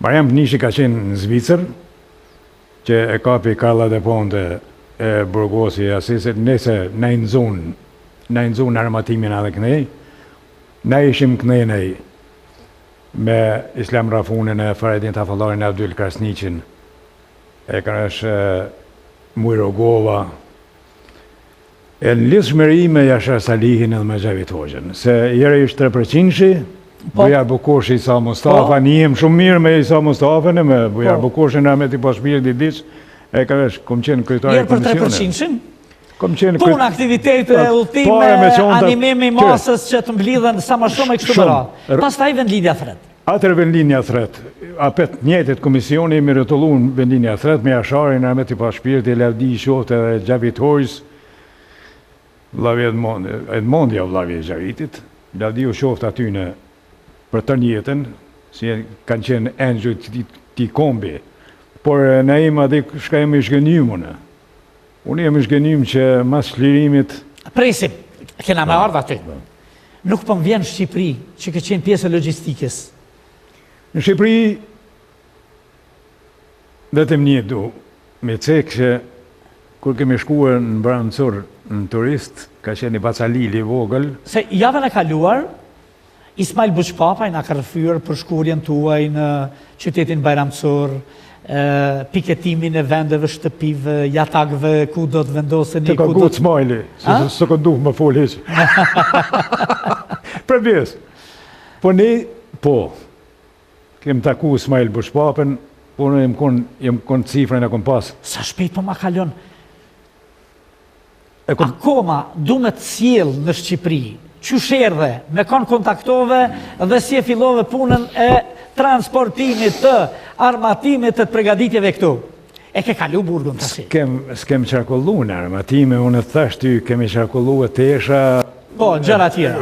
Marian Pnishi ka qenë në Zvicër, që e kapi Karla de Ponte e Burgosi, asise nëse në zonë armatimin edhe kënej, Na ishim kënenej me Islam Rafunin e Faredin Tafallarin e Abdyl Krasniqin, e është Mujrogova, e në lidhshmëri me Yashar Salihin edhe me Xhavit Hoxhën, se jeri ishte 3%-shi, Bujar Bukurshi Isa Mustafa, njihem shumë mirë me Isa Mustafën e me Bujar Bukurshin Rahmeti Pashpir Didiç, e kom qenë kryetari Jer për komisionit. 3%-shin? Kom qenë Punë, aktivitete, udhëtime, animimi masës që të mblidhen sa më shumë e kështu me radhë. Pastaj vendlinja thret. Atër vendlinja thret, apet njëjtit komisioni me rrotullun vendlinja thret me Yasharin Rahmeti Pashpir, Lavdi Qoftë edhe Xhavit Hoxhës, vllavi Edmondja vllavi i Xhavitit, Lavdi u qoftë aty në për të njëtën, si kanë qenë engjë ti kombi, por ne ima dhe shka jemi shgënjumën. Unë jemi shgënjum që mas shlirimit... Presim, kena me ardhë aty. Nuk po më vjen Shqipëri, që ke qenë pjesë e logjistikës. Në Shqipëri, vetëm një du, me cekë që kur kemi shkuar në Bramcur në turist, ka qenë i Bacalili vogël. Se javën e kaluar, Ismail Buçpapaj na ka rrëfyer për shkurjen tuaj në qytetin Bajramcur, piketimin e vendeve, shtëpive, jatakve, ku do të vendoseni, Të ka gutë Smajli, se ka duh më fol heq. Për bjes. Po ne, kem taku Ismail Buçpapën, po në jem kon cifrën e kom pas. Sa shpejt po ma kalon. Akoma du me të sjell në Shqipëri, qysherdhe, me kon kontaktove dhe si e fillove punën e transportimit të armatimit të pregaditjeve këtu. E ke kalu burgun të si? S'kem qarkullu në armatime, unë të thash ty, kemi qarkullu e tesha... Po, gjëra tjera.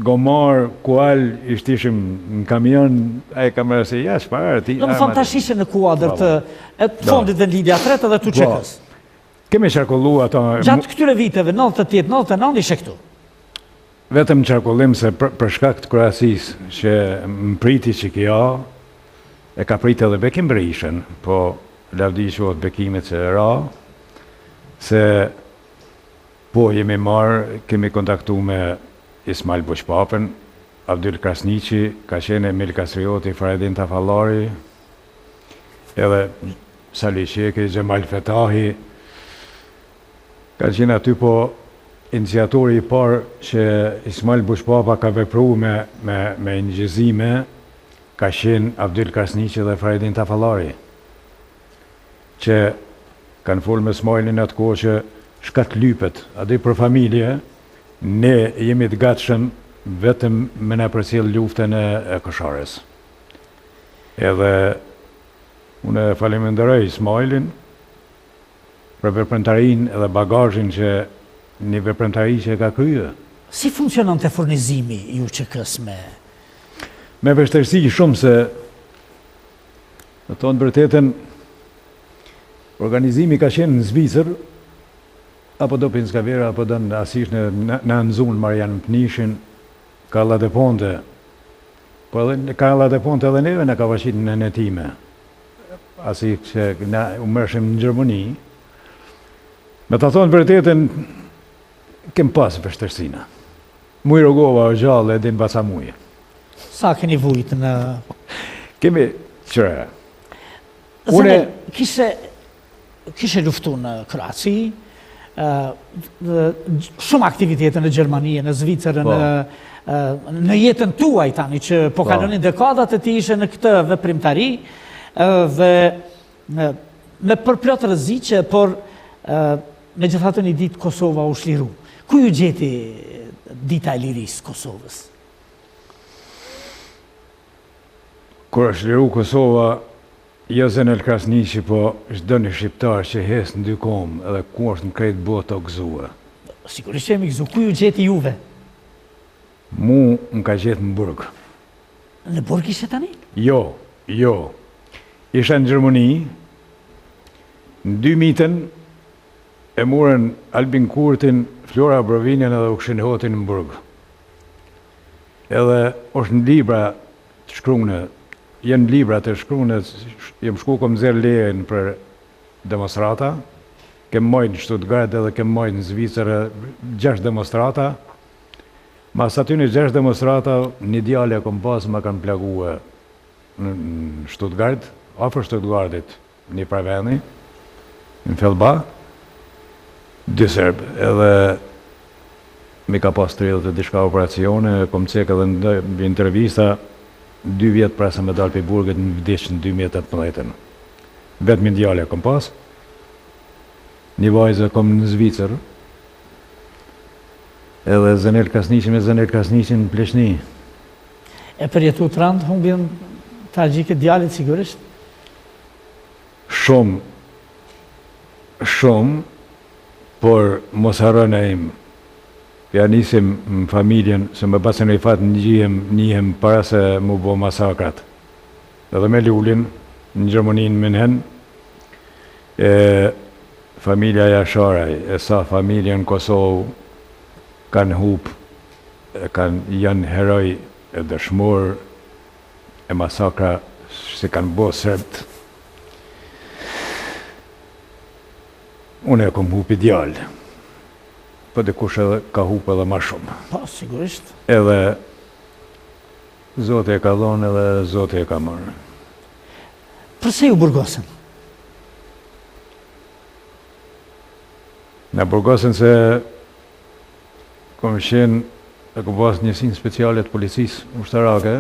Gomar, kual, ishtishim në kamion, a e kam rësi, ja, shparë ti... Do më thonë tash ishe në kuadrë të fondit dhe lidja tretë dhe të qekës. Kemi qarkullu ato... Gjatë këtyre viteve, 98, 99, ishe këtu. Vetëm qarkullim se për shkak të krahasis që më priti që kjo, e ka pritë edhe Bekim Berishën, po lavdi qoftë Bekimit që ra, se po jemi marë, kemi kontaktu me Ismail Buçpapën, Abdyl Krasniqi, ka qenë Emil Kastrioti, Faredin Tafallari, edhe Sali Qeki, Xhemal Fetahi, ka qenë aty po iniciatori i parë që Ismail Buçpapa ka vepru me ingjëzime, ka qenë Abdyl Krasniqi dhe Faredin Tafallari, që kanë folë me Ismailin atë kohë që shkat lypet, adi për familje, ne jemi të gatshëm vetëm me në përcjell luftën e Koshares. Edhe unë faleminderoj Ismailin për veprimtarinë edhe bagazhin që një veprimtari që e ka kryer. Si funksionon të furnizimi ju QK-s me... Me vështirësi shumë se në tonë vërtetën organizimi ka qenë në Zvicër, apo do Pinskavera, apo do në asish në Anzun, Marian Pnishin, Kalla de Ponte. Po edhe Kalla de Ponte edhe neve në ka vashit në netime. Asi që na u mërshim në Gjermani. Me të thonë vërtetën, kem pas vështërsina. Mujrogova o gjallë e din baca muje. Sa keni vujt në... Kemi qëre. Zene, kishe luftu në Kroaci, shumë aktivitete në Gjermani, në Zvicër, në jetën tuaj tani, që po kalonin dekadat e ti ishe në këtë veprimtari, dhe me përplot rëziqe, por me gjithatë një ditë Kosova u shliru. Ku ju gjeti dita e lirisë Kosovës? Kur është liru Kosova, jo Zenel Krasniqi, po çdo një shqiptar që hes në dy komë edhe ku është në krejt botë o gëzua. Sigurisht që jemi gëzu. Ku ju gjeti juve? Mu më ka gjetë në Burg. Në Burg ishe tani? Jo. Isha në Gjermani, në 2000-ën e murën Albin Kurtin, Flora Brovinjan edhe u këshin hotin në Burg. Edhe është në libra të shkrune, jenë libra të shkrune, jem shku kom zerë lejen për demonstrata, kem mojnë në Stuttgart edhe kem mojnë në Zvicër 6 demonstrata, Mas aty në 6 demonstrata, një djale e kom pas ma kanë plague në Stuttgart, afër Stuttgartit, një praveni, në Felba, 2 serbë, edhe mi ka pas 30 e dishka operacione, kom cek edhe në intervista, 2 vjetë prasa me dalë për burget në vdish në 2018. Vetë mi djale kom pas, një vajzë kom në Zvicër, edhe Zenel Kasniqi me Zenel Kasniqi në Pleshni. E përjetu të randë, humbjen tragjike djalit sigurisht? Shumë, por mos harën e im. Ja nisim në familjen, se më pasën e i fatë njëhem para se mu bo masakrat. Edhe me lullin, në Gjermaninë München, familja Jasharaj, e sa familja në Kosovë, kanë hup, janë heroj e dëshmor e masakra se kanë bo sërbt. Unë e kom hup ideal, për dikush edhe ka hup edhe ma shumë. Po, sigurisht. Edhe Zotë e ka dhonë edhe Zotë e ka mërë. Përse ju burgosen? Në burgosen se kom qenë e ku pas njësinë speciale të policisë ushtarake,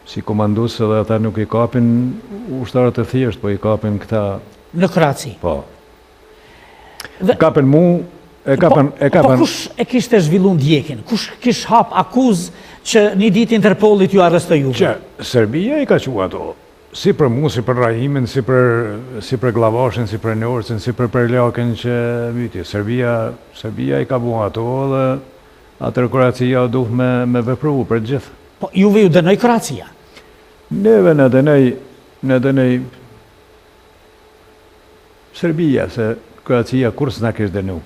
si komandus edhe ata nuk i kapin ushtarët e thjesht, po i kapin këta. Në Kroaci? Po. Kapin mu, Po kush e kishte zhvillu ndjekin? Kush kish hap akuzë që një ditë Interpolit ju arrestoi juve? Që Serbia i ka qua ato. Si për mu, si për Rahimin, si për Glavashin, si për Norcin, si për Perlakin që myti. Serbia i ka bua ato dhe atër Kroacia duh me vepru për gjithë. Po juve ju dënoj Kroacia? Neve në dënoj Serbia, se Kroacia kur s'na kish dënu.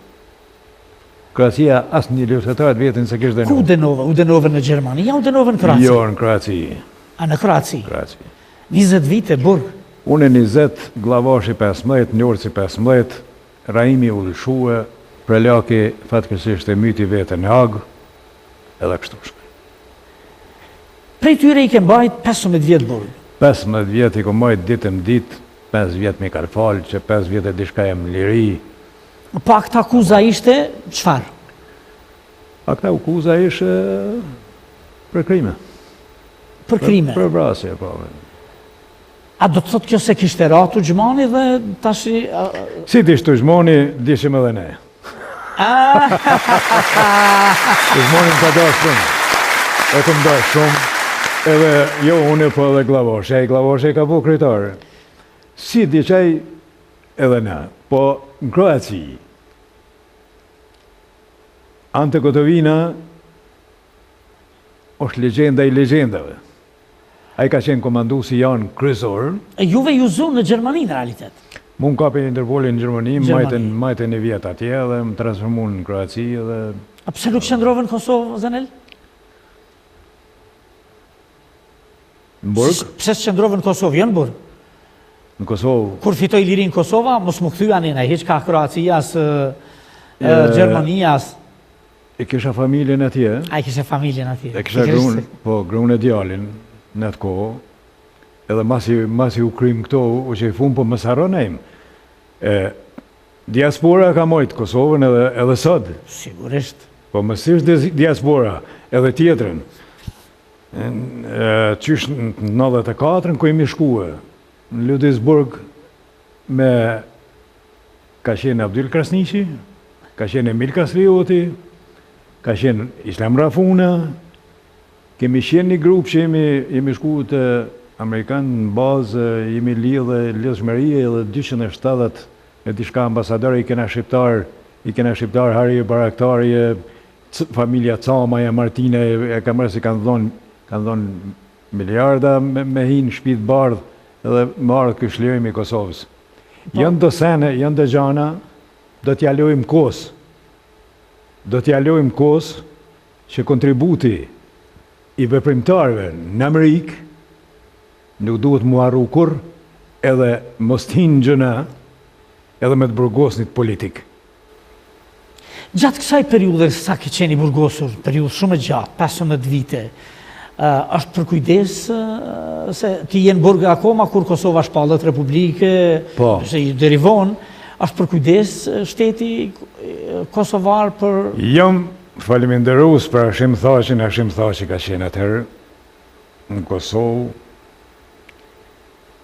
Kroacia asë një luftëtarët vjetin se kish dënu. Ku dënove? U dënove në Gjermani? Ja u dënove në Kroaci? Jo, në Kroaci. A në Kroaci? Kroaci. 20 vite, burg? Unë 20, Glavashi 15, Njorci 15, Rahimi u lëshue, Prelaki fatkesisht e myti vete në Hagë, edhe kështu shme. Prej tyre i ke mbajt 15 vjetë burg? 15 vjetë i ke mbajt ditëm ditë, 5 vjetë mi kanë falë, që 5 vjetë e dishka jem liri. Pa këta akuza ishte, qëfar? A këta akuza ishte për krime. Për krime? Për vrasje, po. A do të thotë kjo se kishte ratu Gjmani dhe tashi... Si t'ishtu Gjmani, dishim edhe ne. Gjmani ka da shumë. E këm da shumë. Edhe jo unë po edhe Glavashi. E Glavashi ka po kryetar. Si diqaj edhe ne. Po në Kroaci, Ante Gotovina është legjenda i legjendave. A i ka qenë komandusi janë kryesor. E juve ju zunë në Gjermani në realitet? Mund kapin Interpolin në Gjermani, majten e vjetë atje dhe më transformun në Kroaci dhe... A pse nuk qëndrove në Kosovë, Zenel? Në Burg? Pse qëndrove në Kosovë, jo në Burg? Në Kosovë... Kur fitoj lirin Kosova, mos më këthy anina, hiq ka Kroacia, Gjermania. E kisha familjen atje. A i kishe familjen atje. E kisha grunë e djalin në atë kohë, edhe masi u krym këto, u që i fun, po më saronejmë. Diaspora ka mojtë Kosovën edhe sot. Sigurisht. Po mësisht diaspora, edhe tjetërën. Qysh në 94-ën, ku imi shkue, në Ludisburg, me ka qenë Abdyl Krasniqi, ka qenë Emil Kasrioti, ka qenë Islam Rafuna, kemi qenë një grupë që jemi shku të Amerikanë në bazë, jemi lidhshmërie dhe 270 e dishka ambasadore i kena shqiptar Hari Baraktari, familja Camaja, Martine, e ka mërë si kanë dhonë miliarda me hinë shpit bardhë edhe marë këshljojmë i Kosovës. Janë do sene, janë do gjana, do t'ja lojmë kos. Do t'ja lojmë kos që kontributi i veprimtarëve në Amerikë nuk duhet mu arru kur edhe mos t'hinë gjëna edhe me të burgosnit politik. Gjatë kësaj periudhe sa ke qeni burgosur, periudhë shumë e gjatë, 15 vite, është për kujdes se ti jenë burgë akoma kur Kosova shpallet republike, se i derivon, është për kujdes shteti kosovar për... Jam faleminderues për Hashim Thaçi ka qenë atëherë në Kosovë,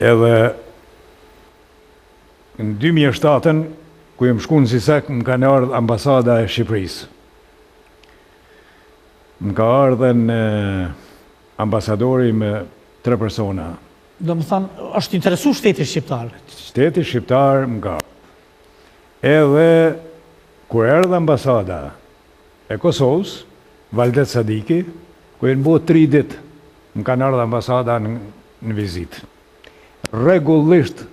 edhe në 2007 ku jem shku në Sisak, më ka ardhur ambasada e Shqipërisë. Më ka ardhen ambasadori me 3 persona. Do më thanë, është interesu shteti shqiptar? Shteti shqiptar më ka. Edhe, kur erdhe ambasada e Kosovës, Valdet Sadiki, ku e në bo 3 dit, më ka ardhe ambasada në vizitë. Rregullisht,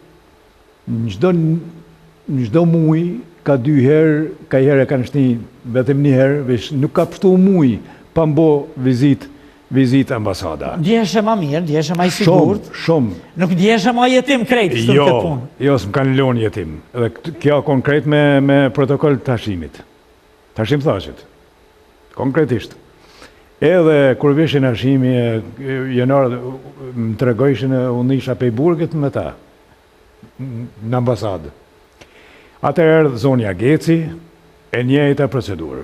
në çdo muaj ka 2 herë, ka herë e kanë shni vetëm 1 herë, veç nuk ka pështu muaj pa mbo vizit ambasada. Ndjeshe ma mirë, ndjeshe ma i sigurt. Shumë. Nuk ndjeshe ma jetim krejt së të këtë punë. Jo, s'm kanë lënë jetim. Edhe kjo konkret me protokoll të Hashimit. Hashim Thaçit. Konkretisht. Edhe kur vishin Hashimi, janar më tregojshin unë isha pe burgit me ta në ambasadë. Atër erdhë Zonja Geci, e njëjta procedurë.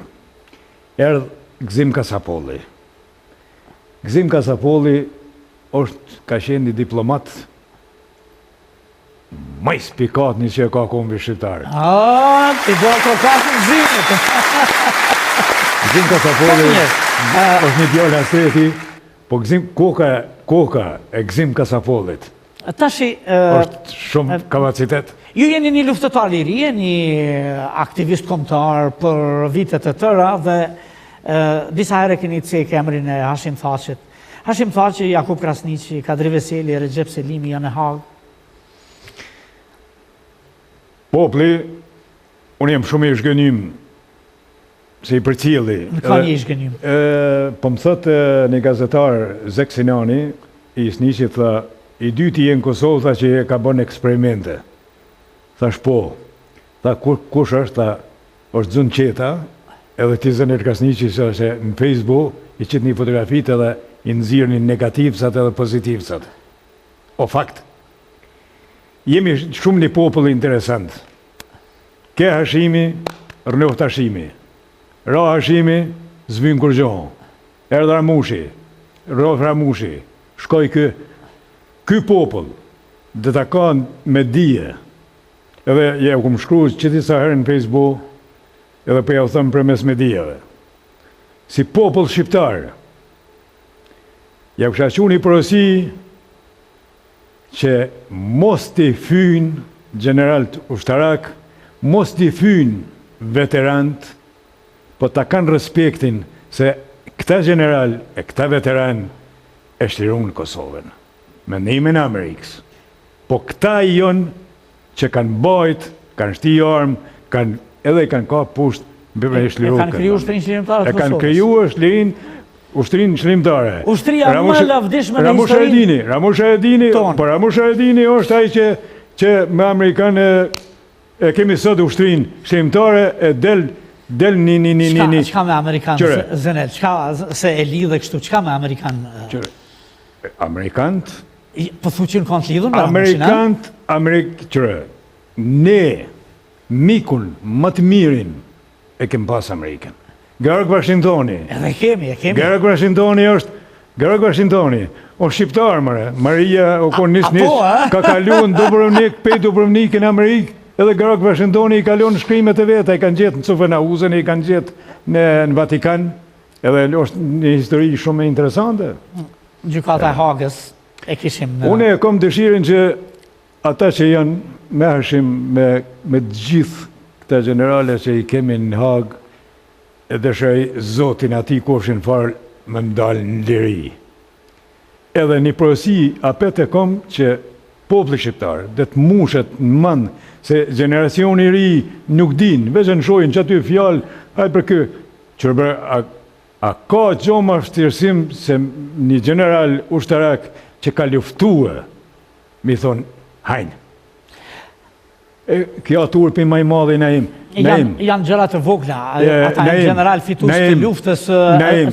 Erdhë Gzim Kasapolli. Gzim Kasapolli ka qenë një diplomat më i spikat një që ka kombi shqiptarë. Ti do krokasën Gzimit. Gzim Kasapolli është një djallë astreti, po koka e Gzim Kasapollit është shumë kapacitet. Ju jeni një luftëtar i ri, një aktivist kombëtar për vitet e tëra dhe disa herë keni cekë emrin e Hashim Thaçit. Hashim Thaçi, Jakub Krasniqi, Kadri Veseli, Recep Selimi janë në Hagë. Popli, unë jem shumë i shgënim se i përcjeli. Në ka një i shgënim? Po më thëtë një gazetar, Zek Sinani, i Sniqi tha, i dyti e në Kosovë, tha që e ka bën eksperimente. Thash po, tha kush është, tha është Zun Qeta, edhe ti Zënër Krasniqi që në Facebook i qitë një fotografit edhe i nëzirë një negativësat edhe pozitivësat. O fakt, jemi shumë një popull interesant. Ke Hashimi, rënoht Hashimi. Ra Hashimi, zvyn kur gjohë. Erdhë Ramushi, rof Ramushi. Shkoj ky popull, dhe ta kanë me dije. Edhe ja u këmë shkru që disa herë në Facebook, edhe për ja u thëmë për mes medijave. Si popull shqiptar, ja u shaqu një porosi që mos t'i fynë generalt ushtarak, mos t'i fynë veterant, po ta kanë respektin se këta general e këta veteran e shtrirun në Kosovën, me nimin e Amerikës. Po këta i jonë që kanë bajt, kanë shti armë, edhe i kanë ka pusht me shliru. E kanë kriju ushtrin shlimtare të Kosovës. E kanë kriju ushtrin shlimtare. Ushtria më lavdishme në historinë. Ramush Haradini është ai që me Amerikanë e kemi sot ushtrin shlimtare e del një... Qka me Amerikanë, Zënel, se e lidhe kështu, qka me Amerikanë? Amerikanët? Po thu që në kanë të lidhën me Ramushin, Amerikanë, ne, mikun, më të mirin, e kem pas Amerikën. Georg Washingtoni. Edhe kemi. Georg Washingtoni o shqiptar, Maria o konis ka kalu në Dubrovnik, pe Dubrovnik në Amerikë, edhe Georg Washingtoni i kalon shkrimet e veta, i kanë gjetë në Cufenauzën, i kanë gjetë në Vatikan, edhe është një histori shumë interesante. Gjykata e Hagës e kishim në... Une e kom dëshirin që ata që janë me Hashim, me gjithë këta generale që i kemi në Hagë, e dëshaj zotin ati koshin farë më ndalë në liri. Edhe një porosi apet e kom që popli shqiptar, dhe të mushet në mandë, se generacioni ri nuk din, veçën shojnë që aty fjallë, hajtë për kë, qërëbër, a ka gjoma shtërësim se një general ushtarak që ka luftue, mi thonë, hajnë. Kjo turpi më i madh i Naim. Janë gjëra të vogla, ata në general fitus të luftës,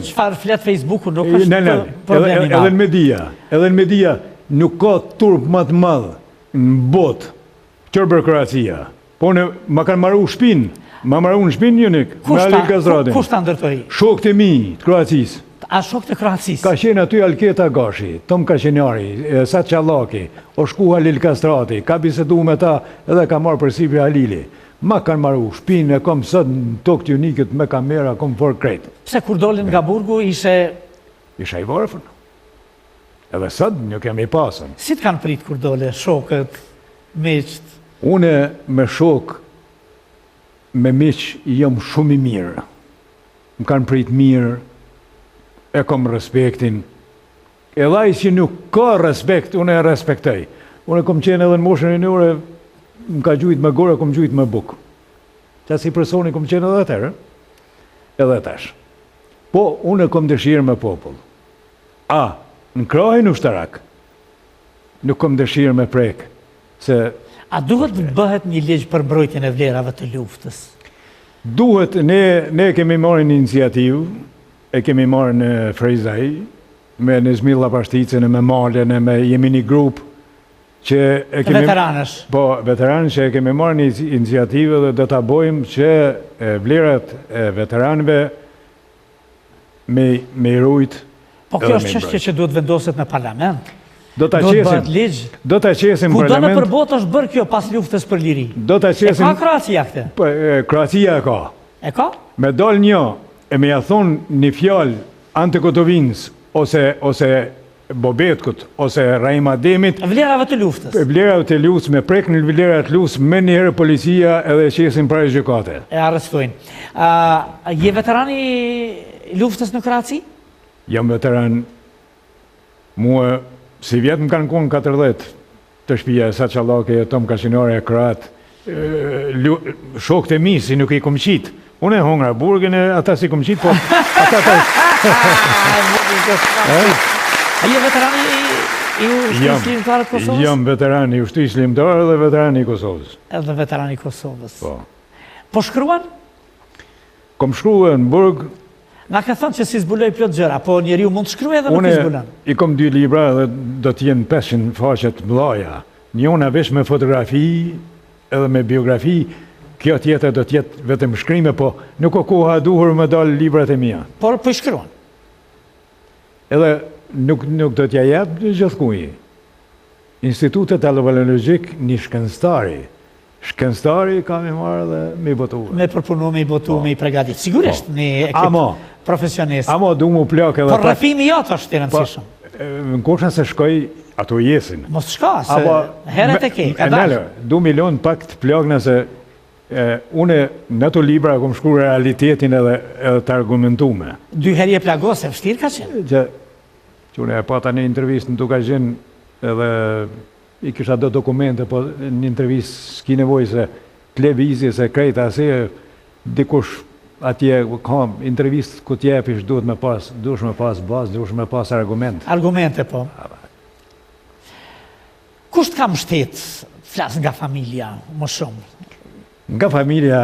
çfarë flet Facebooku nuk është problemi. Edhe në media nuk ka turp më të madh në botë qërë Kroacia. Po ma kanë marru shpinë, ma marru në shpinë njënik, me Ali Gazradin. Kush ta ndërtoi? Shokët e mi të Kroacisë. A shokët e Kroacisë? Ka qenë aty Alketa Gashi, Tom Kaqenjari, Sat Qallaki, o shku Halil Kastrati, ka bisedu me ta edhe ka marrë përsipi Halili. Ma kanë marru shpinë, e kom sot në tokë unikët me kamera, kom for krejt. Pse kur dolin nga burgu ishe... Isha i varfën. Edhe sot një kemi pasën. Si të kanë prit kur dole shokët, miqt? Une me shok, me miq, jam shumë i mirë. Më kanë prit mirë, e kom respektin. E dhaj që nuk ka respekt, une e respektoj. Une kom qenë edhe në moshën e njëre, më ka gjujt me gore, kom gjujt me buk. Qa si personi kom qenë edhe atërë, edhe tash. Po, une kom dëshirë me popull. Në krahin ushtarak, nuk kom dëshirë me prek, se... A duhet të bëhet një ligj për mbrojtjen e vlerave të luftës? Duhet, ne kemi marrë një iniciativë, e kemi marrë në Frejzaj, me në Zmilla Pashticën, me Malen, jemi një grupë që... Veteranësh? Po, veteranësh që e kemi marrë një iniciativë dhe do të bojmë që vlerat e veteranëve me i rujt. Po kjo është çështje që duhet vendoset në parlament? Do të qesim parlament... Kudo në përbot është bërë kjo pas luftës për liri? E ka Kroacia këte? Kroacia e ka. E ka? Me dal një, e me ja thonë një fjalë Ante Gotovins, ose Bobetkut, ose Rahim Ademit... Vlerave të luftës? Vlerave të luftës, me prek në vlerat të luftës, me njëherë policia edhe qesim para gjykate. E arrestojnë. Je veterani luftës në Kroaci? Jam veteran, mua... Si vjetë më kanë konë 40 të shpia e Sat Qallaki, Tom Kaqenjari e Kroat, shokët e mi si nuk i kom qitë. Unë e hongra burgën e ata si kom qitë, po... A je veterani i ushtrisë ligjimtare të Kosovës? Jam veterani i ushtrisë ligjimtare dhe veterani i Kosovës. Edhe veterani i Kosovës. Po. Po shkruan? Kom shkruan në burg... Nga ka thënë që si zbuloj plot gjëra, po njeriu mund të shkruaj edhe nuk i zbulon. I kom 2 libra dhe do t'jenë 500 faqet mëdha. Njëna vesh me fotografi edhe me biografi, kjo tjetër do t'jetë vetëm shkrime, po nuk o koha duhur me dalë librat e mia. Por po i shkruan. Edhe nuk do t'ja jep gjithkuj. Institutet Allopaleologjik një shkenstari ka me marrë dhe me i botu. Me përpunu, me i botu, me i pregadit. Sigurisht një ekip profesionist. Amo du mu plak edhe... Por rrafimi jotë është të rëndësishëm. Në koshën se shkoj, ato jesin. Mos shka, se heret e ke, ka dash. 2 milion pak të plak nëse une në të libra kom shkru realitetin edhe të argumentume. 2 herje plagose, vështirë ka qenë? Që une e pata një intervjist në tuk a gjenë edhe i kisha do dokumente, po një intervjist s'ki nevoj se televizje, se krejta, se dikush atje ka intervjist ku t'jepish dush me pas bazë, dush me pas argument. Argumente, po. Kusht kam shtet, flas nga familja, më shumë? Nga familja,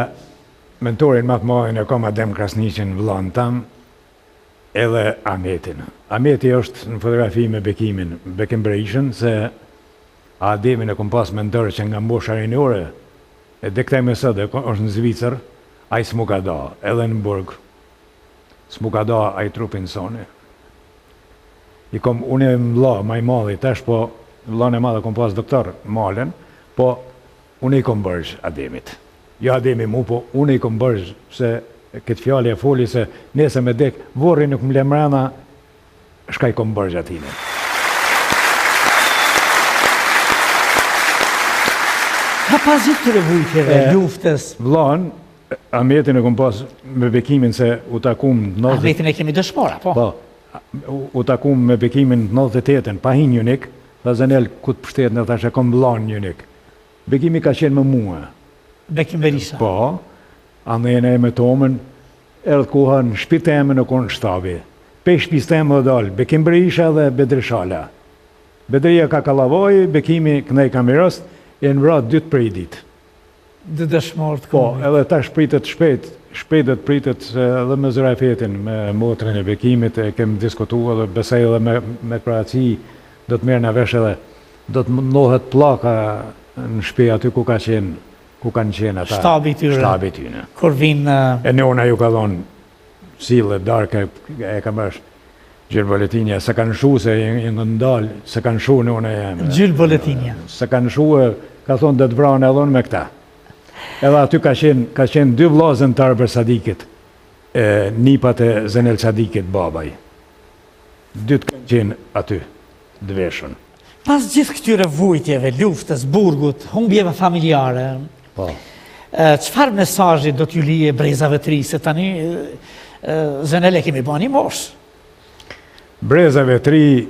mentorin më të madhin e kam Adem Krasniqin, vllon tam, edhe Ametin. Ameti është në fotografi me Bekimin, Bekim Berishën, se Ademin e kom pas mentor që nga mbosha rinjore, e dhe këtaj me sëtë, është në Zvicër, a i s'mu ka da, edhe në burg, s'mu ka da a i trupin soni. I kom, unë e mla, maj madhi, tash po, vlan e madhe kom pas doktor, Malen, po, unë i kom bërgj Ademit. Jo Ademi mu, po, unë i kom bërgj, se këtë fjali e foli se nese me dek, vorri nuk më lemrana, shka i kom bërgj atine. Ka pas gjithë të revujtjeve, luftës? Vlan, Ametin e kom pas me Bekimin se u takum... Ametin e kemi dëshmora, po? Po, u takum me Bekimin 98-ën, pa hin njënik, dhe Zanel ku të pështet në tash e kom vlan njënik. Bekimi ka qenë me mua. Bekim Berisha? Po, andene e me Tomën, edhe koha në shpiteme në konë shtabi. Pe shpisteme dhe dalë, Bekim Berisha dhe Bedri Shala. Bedria ka kalavoj, Bekimi kënej kamerës, e në vratë 2 për i ditë. Dë dëshmorët Po, kombit. edhe tash pritet shpejt pritet se edhe me Zrafetin, me motrën e bekimit, e kem diskutuar dhe besoj edhe me Kroaci do të merr në vesh edhe do të mundohet pllaka në shtëpi aty ku kanë qenë ata. Shtabi tyre. Shtabi tyre. Kur vinë E nëna ju ka thonë sille darke e ka mërsh Gjyrë Boletinja, se kanë shu se i ndalë, se kanë shu nëna jeme. Gjyrë Boletinja. Se kanë shu e ka thonë dhe të vranë edhe unë me këta. Edhe aty ka qenë dy vllazën të Arber Sadikit, nipat e Zenel Sadikit babaj. Dytë kanë qenë aty, dveshën. Pas gjithë këtyre vujtjeve, luftës, burgut, humbjeve familjare, Po. çfarë mesazhi do t'ju lije brezave të ri, se tani Zenel e kemi bani mosh. Brezave të ri,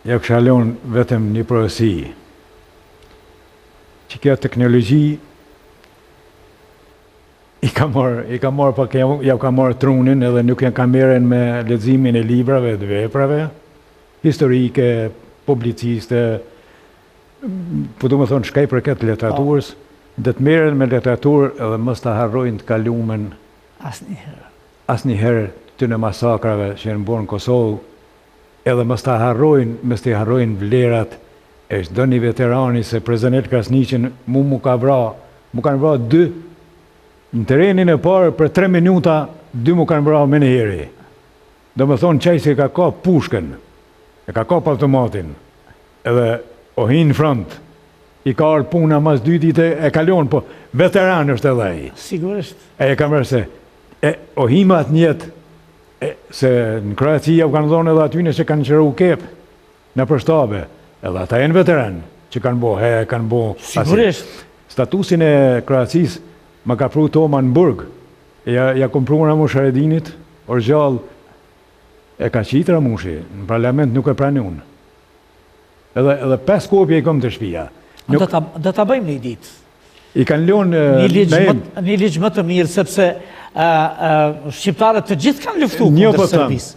ja kësha lënë vetëm një porosi, që kjo teknologji i ka marrë pak ja ka marrë trunin edhe nuk janë ka merren me leximin e librave dhe veprave historike, publiciste, po du me thonë shkaj për këtë literaturës, dhe të merren me literaturë edhe mos ta harrojnë të kalumen asnjëherë të në masakrave që janë bërë në Kosovë, edhe mos ta harrojnë vlerat e çdo një veterani, se për Zenel Krasniqin mu kanë vra dy në terenin e parë për 3 minuta, dy mu kanë vra me njëheri. Do me thonë qaj se ka kap pushken, e ka kap automatin, edhe o hinë front, i ka arë puna mas 2 dite, e kalon, po veteran është edhe ai. Sigurisht. E ka mërë se, o himat njetë, se në Kroacia u kanë dhonë edhe atyne që kanë qëru kep në përshtabe, edhe ata janë veteran që kanë bo Sigurisht. Statusin e Kroacis më ka pru Toma në Burg, ja kom pru në mush Haredinit, Orgjall e ka qitra mushi, në parlament nuk e pranun. Edhe 5 kopje i kom të shpia. Do ta bëjmë një ditë. I kanë lënë Një ligj më të mirë, sepse shqiptarët të gjithë kanë luftu kundër Serbisë.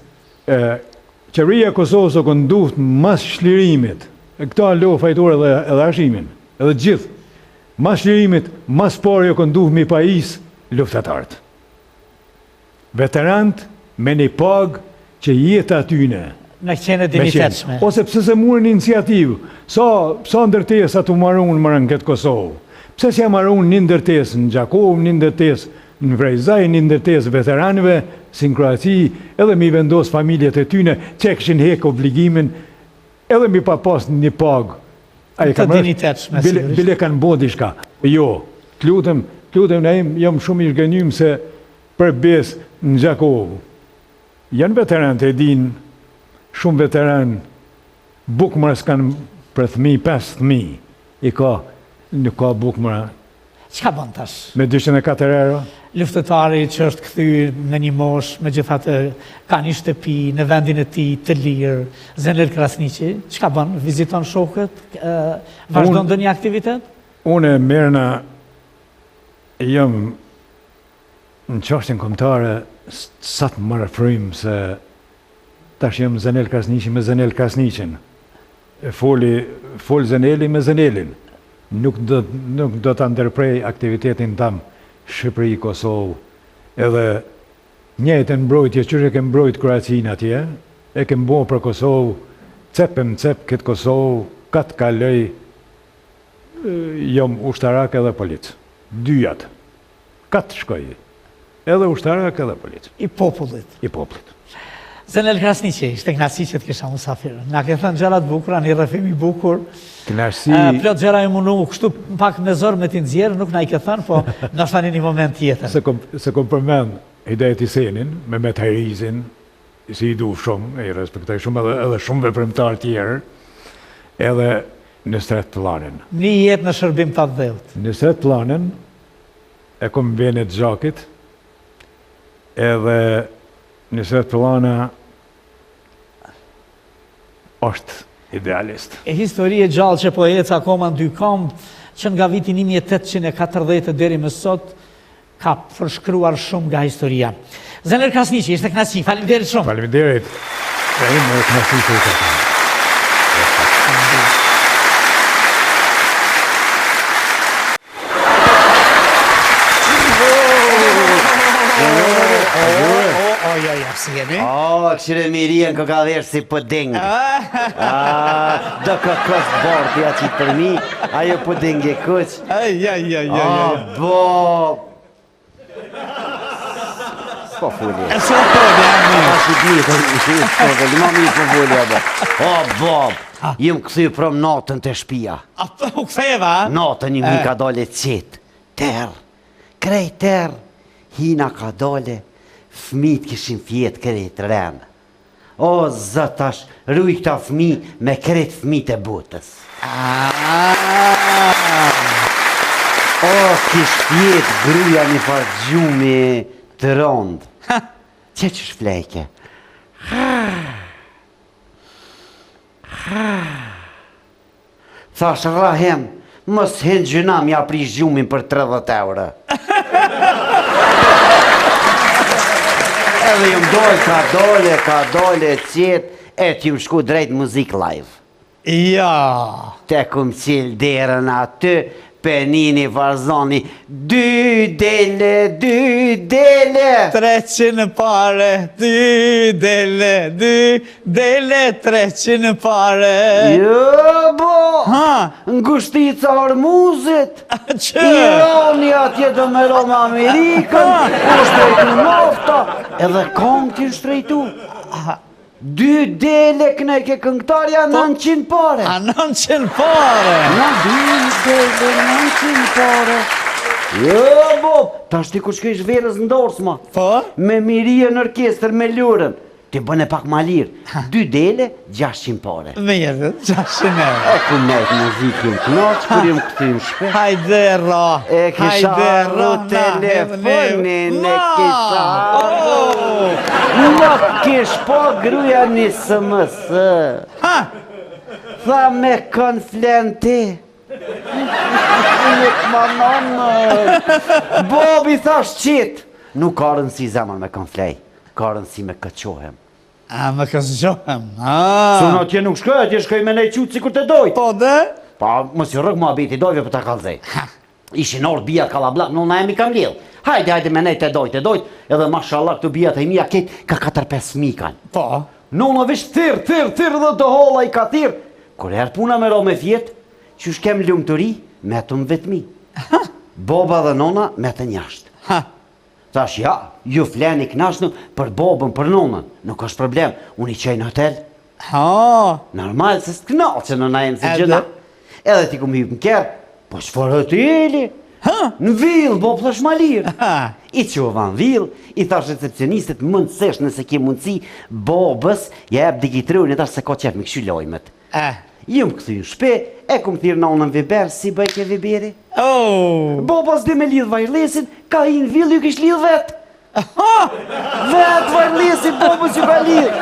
Qeveria e Kosovës o kënduft mas shlirimit, e këta lo fajtor edhe ashimin, edhe gjithë, mas shlirimit, mas pari o kënduft mi pajis luftatartë. Veterant me një pagë që jetë atyne. Me qene dimitetshme. Ose pse se murën iniciativë, sa ndërtesa të marrën këtë Kosovë. Pse s'ja marrën një ndërtesë në Gjakov, një ndërtesë në Vrejzaj, një ndërtesë veteranëve, si në Kroaci, edhe mi vendos familjet e tyne, që e këshin hek obligimin, edhe mi pa pas një pagë. Të dimitetshme, sigurisht. Bile kanë bo diçka. Jo, të lutem na jam shumë i shgënjym se për besë në Gjakov. Janë veteranët e din, shumë veteran, bukmëra s'kanë për 5 thmi, nuk ka bukmëra. Çka bën tash? Me 204 euro? Luftëtari që është kthyer në një moshë, megjithatë ka një shtëpi në vendin e tij të lirë, Zenel Krasniqi, çka bën? Viziton shokët, vazhdon ndonjë aktivitet? Unë merrna jam në çështjen kombëtare sa të marr frym se tash jam Zenel Krasniqi me Zenel Krasniqin. Fol Zeneli me Zenelin. Nuk do të ndërprej aktivitetin tam Shqipëri, Kosovë, edhe njëjtën mbrojtje që e kem mbrojt Kroacinë atje, e kem bo për Kosovë, cep këtë Kosovë, katë kaloj, jam ushtarak edhe polic. Dyjat, katë shkoj, edhe ushtarak edhe polic. I popullit. I popullit. Zenel Krasniqi, ishte knasi që të kisha musafirë. Na ke thënë gjërat bukura, një rrëfim i bukur. Knasi... Plot gjëra e mundu, kështu pak me zor me t'in zjerë, nuk na i ke thënë, po në shtë një moment tjetër. Se kom përmend Hidayet Hisenin, Mehmet Hajrizin, si i du shumë, i respektoj shumë edhe shumë veprimtar tjerë, edhe Nusret Planin. Një jetë në shërbim të atë dheut. Nusret Planin, e kom Venet Zhakit, edhe Nusret Plana është idealist. E histori e gjallë që po ecë akoma në dy këmbë, që nga vitin 1840 deri më sot, ka përshkruar shumë nga historia. Zenel Krasniqi, ishte knasi, faleminderit shumë. Faleminderit. E imë e knasi që i të të. si jeni? Këshire mirien kë ka dhesh si pëding. Do kës borti aqit për mi, ajo pëding e kuq. Bob. Po fulje. E so problemi. Mami po fulje, Bob. Jem këthy prom natën të shpia. U ktheva? Natën mi ka dole qit. Krej ter. Hina ka dole. Fmit kishin fjet kret ren. O, zëtash, rruj këta fmi me kret fmit e botës. O, kish fjet gruja një farë gjumi të rondë. Që shflejke? Thash, rahem, mos hen gjëna mja prish gjumin për 30 euro. Edhe ju mdoj, ka dole, qet, e t'ju më shku drejt muzik live. Ja. Te kum qil derën aty, penini varzoni, 2 dele, 300 pare, 2 dele, 300 pare. Jo, bo, ngushtica hormuzit, Irani atje të mero me Amerikën, u shtrejtu nofta, edhe kom t'ju shtrejtu. 2 dele kënejke këngtarja 900 pare. 900 pare? 2 dele 900 pare. Jo, Bob, ta shti ku shkësh verës ndorës ma. Po? Me mirije në orkestër me lurën. Ti bëne pak ma lirë. 2 dele 600 pare. Mirë, 600 euro. E ku nejtë muzikin knaq, kur jem këtim shpe. Hajde, ra. E kisha arru telefonin, e kisha arru. Më kish po gruja një SMS. Tha me konflenti. Nuk ma nonë. Bobi thash qit. Nuk ka rëndësi zemër me konflej. Ka rëndësi me këqohem. Me këzgjohem. Suno tje nuk shkoj, atje shkoj me nej qutë si kur të dojt. Po dhe? Pa, më si rëg më abiti dojve për ta kalzej. Ishin orë bia kalablak, nëna e mi kam lidh. Hajde me nej të dojt, edhe mashallah këtu bia të i mija ketë ka 4-5 mikan. Po. Nëna vish thirë dhe të holla i ka thirë. Kur herë puna me ro me fjetë, që shkem lumë të ri, me të më vetëmi. Boba dhe nona me të njashtë. Thash, ja, ju fleni knashnu për bobën, për nonën. Nuk është problem, unë i qej në hotel. Normal, se s'të knaqë në najem se gjëna. Edhe ti ku mi për kërë, po shfarë hoteli. Në vilë, bo pëllash ma lirë. I që van vilë, i thash recepcionistit mundësesh nëse ki mundësi, bobës, ja eb digitruin, e thash se ka qef me këshu lojmet. Ju më këthy në shpe, e ku më thirë nonën Viber, si bëjke Viberi? Bobas dhe me lidh vajrlesin, ka i në vilë ju kish lidh vetë. Vetë vajrlesin, bobës ju ka lidh.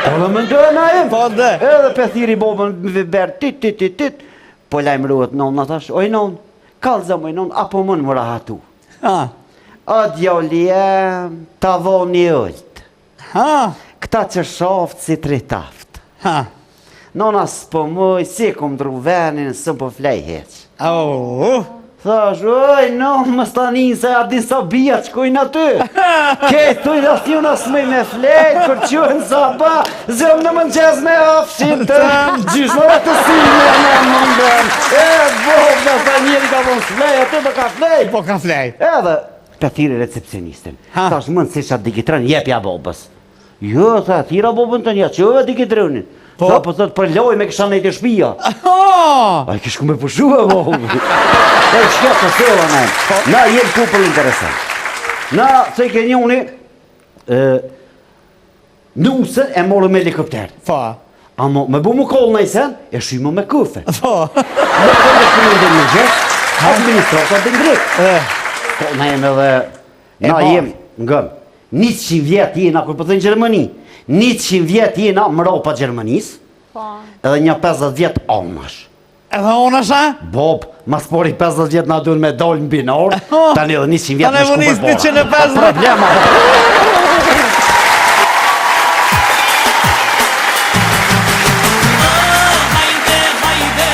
Po dhe më ndërë na em. Po dhe. Edhe pe thiri bobën Viber, tit. Po lajmë ruhet nonë, thash, oj nonë, kalza moj nonë, apo më në më rahatu. O djoli jem, ta voni ullët. Këta që shoftë si 3 taftë. Nona s'po mëj, si kom dru venin, së po flej heq. Thash, oj, nonë, më stanin se a din sa bia që kujnë aty. Kejtë të i rathjuna s'mëj me flejt, kur qënë sa ba, zëmë në mëngjes me afshin të gjyshë më të sinë në mëndën. Bob, në sa njeri ka von s'flej, aty më ka flej. Po ka flej. Edhe, të thiri recepcionistin. Thash, mënë si shatë digitran, jepja bobës. Jo, tha, thira bobën të një, që ove digitranin. Tha, po thot, për loj me kësha nejtë shpia. A i kishku me pushu e bobë. E shkja të sela me. Na, jem kupër interesant. Na, se ke njoni, nusën e morë me helikopter. Amo, me bu mu kollë në i sen, e shymë me kufe. Me kollë e kërën dhe në gjesë, administratat dhe ngritë. Na jem edhe, na jem, ngëm, 100 vjetë jena, kur përthën Gjermani, 100 vjetë jena më ropa Gjermanis, edhe një 50 vjetë onash. Edhe onash, a? Bob, mas pori 50 vjetë na duen me dollë në binor, tani edhe 100 vjetë me shku për bora. Tani edhe 150. Problema. Hajde,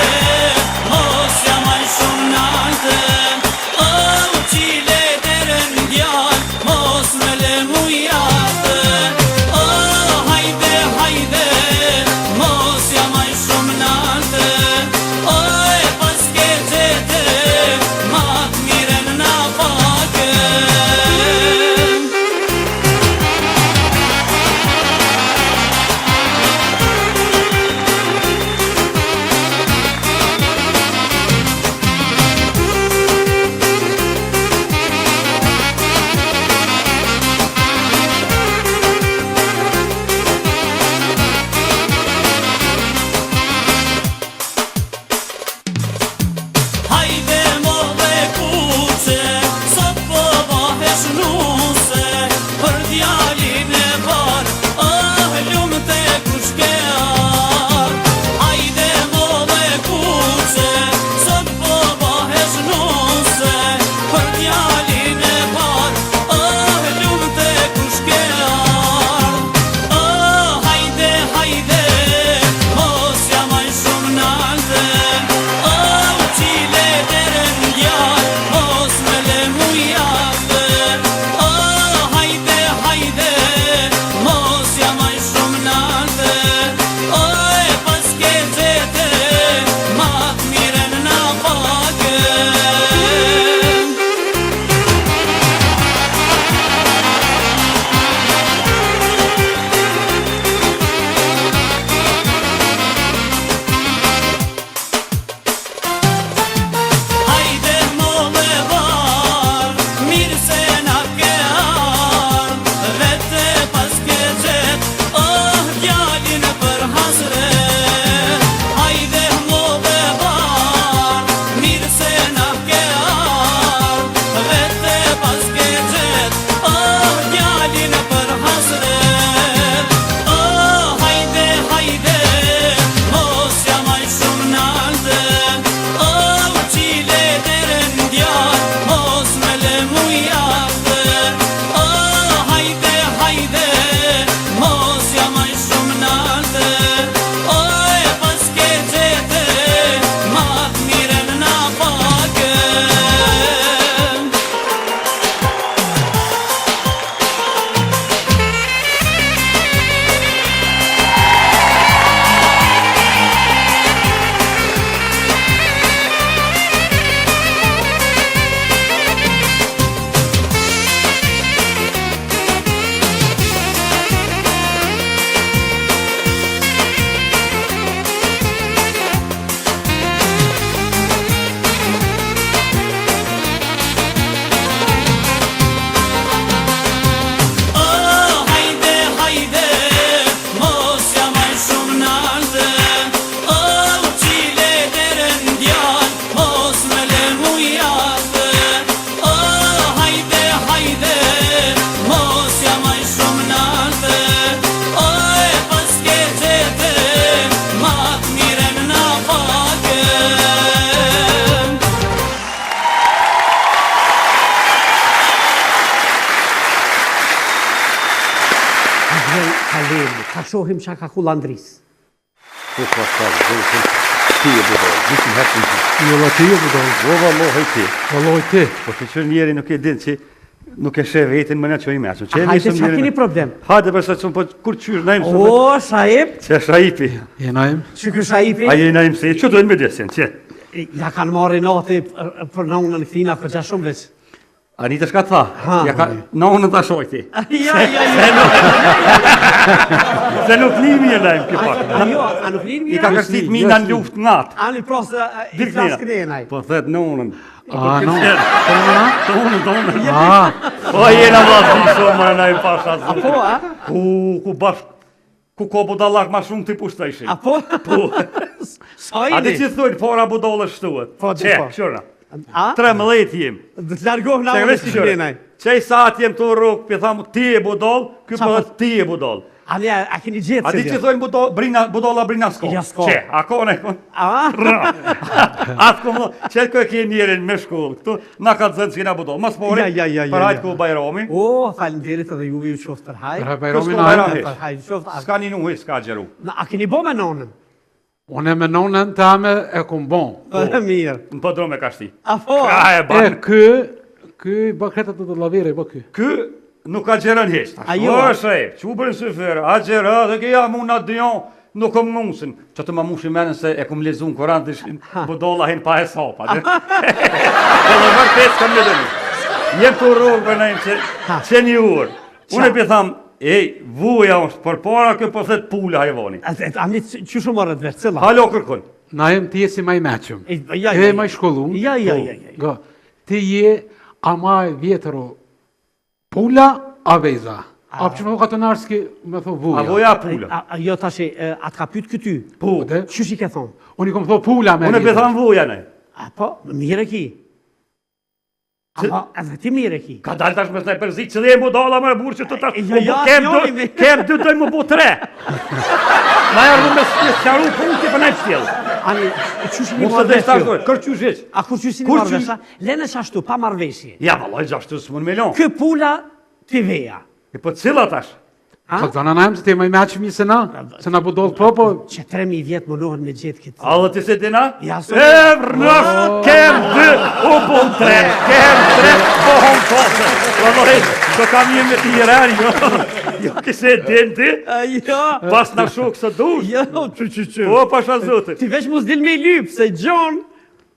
mos ja maj shumë nalte, qile derën djarë, mos me le muja. shohim çka ka kullandris. Po ti e budol, vitin hatën ti. Jo la ti e budol. Jo vallahi ti. Vallahi ti. Po ti që njeri nuk e din që nuk e sheh veten më na çoj më atë. Hajde çka keni problem? Hajde përsa çon po kur qysh naim se. O, Saib, Çe shaipi. Je naim? çu ky Saibi? Ai naim se çu do të më desin, çe. Ja kanë marrë natë për nonën e Thina për gjashtë veç. Anita shka tha? Ja ka nonën ta shojti. Ja. Se nuk nimi e naim kjo pak. Jo, a nuk lini? I ka kërcit mina në luft natë. Ani prosa i flaskënaj. Po thet nonën. A, no. Tonën. Ah, O jena vllazë shumë më naim pasha zot. Po, a? Ku bashk ku ko budallak ma shumë ti pushteshin. Po. Sa A di jeni? që thujnë pora budallë shtuat? Po, di Qe, po. këshurna. A? 13 jem. Do të largoh na Çe unë vesh si këshurna. krenaj. Qej sa atë jem të rrugë, pi tham ti e budall, ky po dhe ti e budall. Ani a keni gjetë? A di që thujnë budalla brina s'ko? Ja, s'ko. Qe, a kone kon? A? Atë ku më, qe ko e ke njerin me shkollë, këtu, na ka të zënë s'kina budall. Mas pori, Ja. për hajtë ku bajrami, O, faleminderit edhe juve ju qoftë për haj. për Bajramin Kush naim. Bajrami? Për haj, qoftë. s'ka një nuhi, s'ka gjeru. A keni bo me nonën? Unë me nonën tame e kum bon. Mirë. Në podrome ka shti. A po? Ka e E banë. ky bakretat të lavere, po ky. Ky nuk ka gjeran heq. A jo? O, shef, që u bërën sëfere, a gjera, dhe ke ja mu na dëjon, nuk kom mundësin. Që të ma mushi menën se e kom lezu në Koran të ishin budolla hin pa e sapa. Dhe dhe vërtet s'kam le dëni. Jem të rrugë për nëjmë që një urë. Unë e pi tham, ej, vuja është, për para kjo po thet pula hajvani. Ani që shumë marrët vetë, cëlla? Halo kërkun. Naim ti je si ma i meqëm. Ja. E ma i shkollu. Ja. Go. Ti je ama e vjetëro pula a veza. A që më ka të narski me thë A vuja. voja pula. Jo tash, atë ka pyet këty. Po, Dhe Qysh i ke thonë? unë i kom thë pula me unë e pi tham vuja nej. A po, mirë e ki. Ama, edhe ti mirë e ki. Ka dalë tash me staj përzi që dhe e budalla më e burë që të tash. Ja, Kem dy dojnë më bu 3. Na jarë me qaru punkti për nejtë stjelë. Ani, qysh i Mos të marrë dhe vesh shtash jo? dojnë, kërë qysh heq. A kur qysh i Kur marrë qysh? vesha? Lene qashtu, pa marrëveshje. Ja, vallaj, 600 milion. Kë pula ti veja. E po cila tash? Po të në naim se ti je ma i meqëm i se na budol po. Që 3000 vjetë më nohen me gjithë këtë. A dhe ti se dina? Ja, so- E vrnësh, kem 2, u bun 3, kem 3, po hon kose. Vallaj, do kam një me t'i rani, jo. Jo kise din ti, Jo, pas na shuk së dush. jo, që. Po, pasha zotit. Ti veç mos dil me i lypë, se Gjon.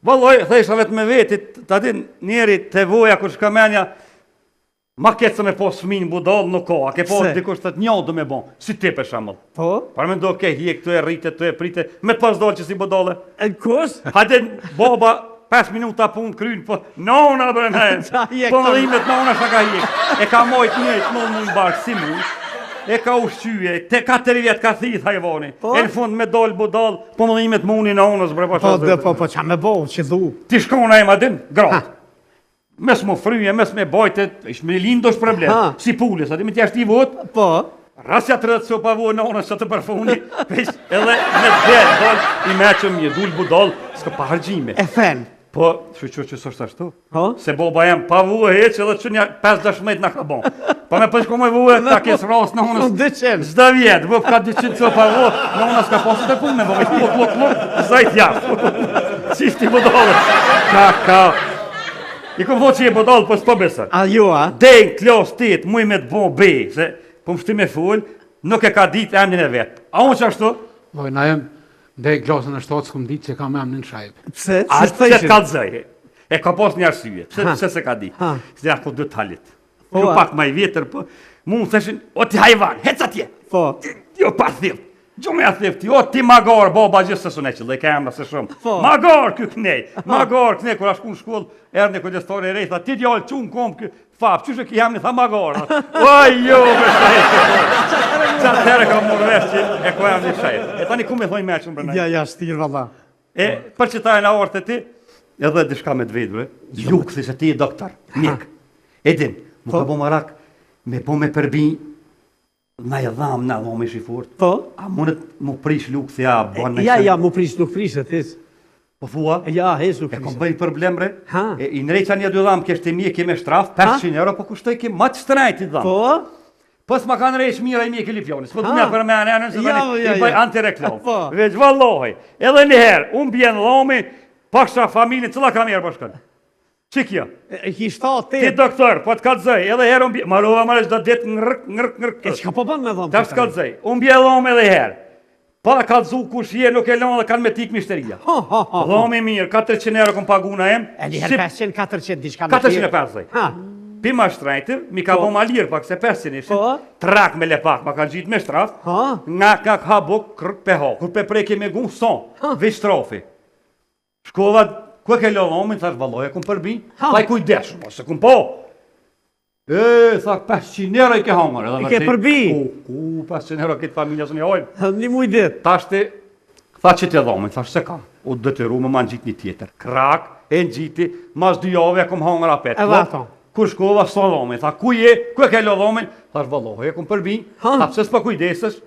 Vallaj, thesha vetë me vetit, ta din njeri te voja kur shka menja, ma ketë se me po fëmin budall nuk ka, a ke po Se? dikush të të njohë do me bon, si ti për shambull. Po? Par me ndo ke hje këtu e rrite, këtu e prite, me të pas dollë që si budalle. Kus? Hajde baba 5 minuta punë krynë, po nona bërë Qa je po këta? më dhimet nona shka ka hje. E ka mojt njëjt, më i barë, si mu. E ka ushqyje, te 4 vjetë ka thith hajvani. Po? E në fund me dollë budall, po më dhimet muni nonës bre po Po, qa me bo, që dhu. Ti shkona e ma din, gratë. Mes më fryje, mes me bajtet, ish me lindo është problem. Ha. Si pulës, ati me t'ja shti vot, Po? rasja të rëtë sopa vojë nonës që të përfuni, veç edhe me dhejtë, dol, i meqëm një dull budall, s'ka pa hargjime. E fen. Po, që s'është ashtu. Po? Se boba jem pa vuë heq edhe që një 5-10 na ka bon. Pa me përshko me vuë, ta kes ras nonës. 200. Zda vjetë, vë ka 200 sopa vuë, nonës ka pasë të punë me vuë, klok, zajt jashtë. Qishti budallë. Ka. I kom thotë që je budallë, po s'po besën. A jo, a? Dejnë klas 8, muj me të bo B, se po më shti me full, nuk e ka ditë emnin e vetë. A unë që ashtu? Voj, naim, dhe glasën e shtatë s'kum ditë që ka me emnin shajbë. Pse? A Që që ka dzëj? E ka pas një arsye. Pse se ka di? Ha. Se ja ko dy talit. Po, Ju a? pak ma i vjetër, po, mu më theshin, o ti hajvan, hec atje. Po. Jo pa thift. Gjo me a thifti, o ti magar, baba gjithë se sune që dhe ka emra se shumë. Po. Magar kë kënej, magar kënej, kur ashku në shkollë, erë një kodestore e rejtha, ti djallë qunë kom kë fap, që shë ki jam një tha magar. Oj, jo, me shajtë. Qa tere ka mërë vesh që e ko jam një shajtë. E tani ku me thonj me që më bërnaj. Ja, shtirë, valla. E, për që ta e në orë të ti, edhe dishka me të vedre, ju këthi se ti e doktor, mjek. E din, mu ka bo marak, me po me përbi, na e dham, na dhom e shifort. Po? A mundet mu prish lukë, ja, bon në Ja, mu prish, nuk prish, e tis. Po fua, Ja, hes nuk e kom prish. bëj problem, bre. Ha. E, i nrejqa një dy dham, kështë e mje, keme shtraf, 500 euro, po kushtoj ke ma të shtrajt i dham. Po? Pos ma kanë rejsh mira i mje Kilipjonis, po të me për me anënën se Ja, i bëj antireklam. Veç vallohi, edhe njëherë, unë bjenë dhomi, pasha familjen, cëla kam erë bashkën. Qikja? Ki 7, Ti 8. doktor, po të kalëzëj, edhe herë unë bjenë, marova marrë qdo ditë ngërk. E që ka po ban me dhomë? Ta të kalëzëj, unë bjenë dhomi edhe herë. Pa kalëzu kush je nuk e lonë dhe kanë me tik mishteria. Dhomi mirë, 400 euro këm paguna em. E njëherë 500, 400, diçka me 450. Pima shtrajtër, mi ka bo ma lirë pak se 500 ishin, trak me lepak, ma kanë gjitë me shtraf, nga ka buk kërk pe ha, kur pe preke me gun son, veç shtrafi. Shkova, ku e ke lo dhomin, thash valloj, e kum përbi, thaj kujdesh, mos e kum po. Thak 500 euro i ke hangër. I ke përbi? Ku, 500 euro këtë familja së një hojmë. Një muj dit. Tashti, tha që të dhomin, thash se ka, u detyru me ma në gjitë një tjetër. Krak, e në gjiti, mas 2 jave e kum hangër apet. Edhe ato. Kur shkova, s'ta dhomin, tha ku je, ku e ke lo dhomin, thash vallohi, e kum përbi, tha pse s'pa kujdesesh,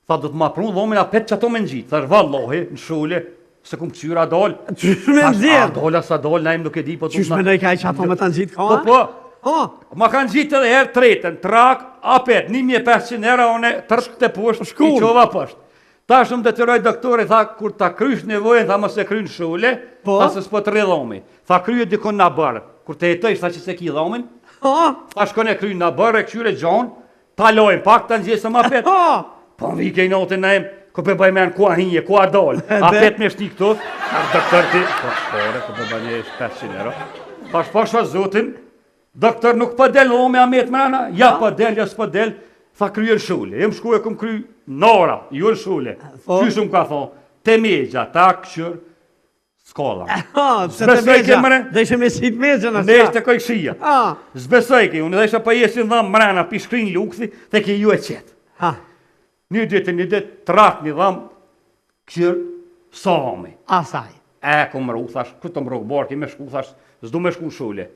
tha do të ma prun dhomin apet që ato me në gjitë, thash vallohi, në shule, se kum këqyra dol. Qysh me nëzirë? Dola sa dol, na im nuk e di, po Qysh me nëj ka i që ato me të në gjitë ka? Po, ma kanë gjitë edhe herë tretën, trak, apet, 1500 euro, one tërtë të poshtë, i qova poshtë. Ta shumë të tëroj doktori, tha, kur ta krysh nevojën, tha mos e kry në shule, tha se s'po të rridhomi. Tha kryje dikon në bërë, kur të jetojsh, tha që se ki dhomin, tha shkon e kry në bërë, e këqyre gjonë, talojnë pak, ta nëgjesëm apet. Po në vike i notin në em, ku pe bëjmen kua hinje, kua dol, apet me shti këtu, doktor ti, po shpore, ku pe bëjme 500 euro, pa shpasha zotin, doktor nuk po del dhomi amet mrena, ja po del, ja s'po del, tha kryer shule, jem shku e këm kry nora, ju në shule, qyshum ka thonë, te megja, ta këshur, skolla. Zbesoj ke mre? Dhe ishe me qitë megjën Ne ishte koj këshia. Zbesoj ke, unë dhe isha pa jesin dhamë mrena, pi shkrin lukthi, dhe ke ju e qetë. Një ditë, trak një dhamë, këshur, sami. Asaj. Ku më ru, thash, këtë më ru, borki me shku, thash, zdu me shku në shule.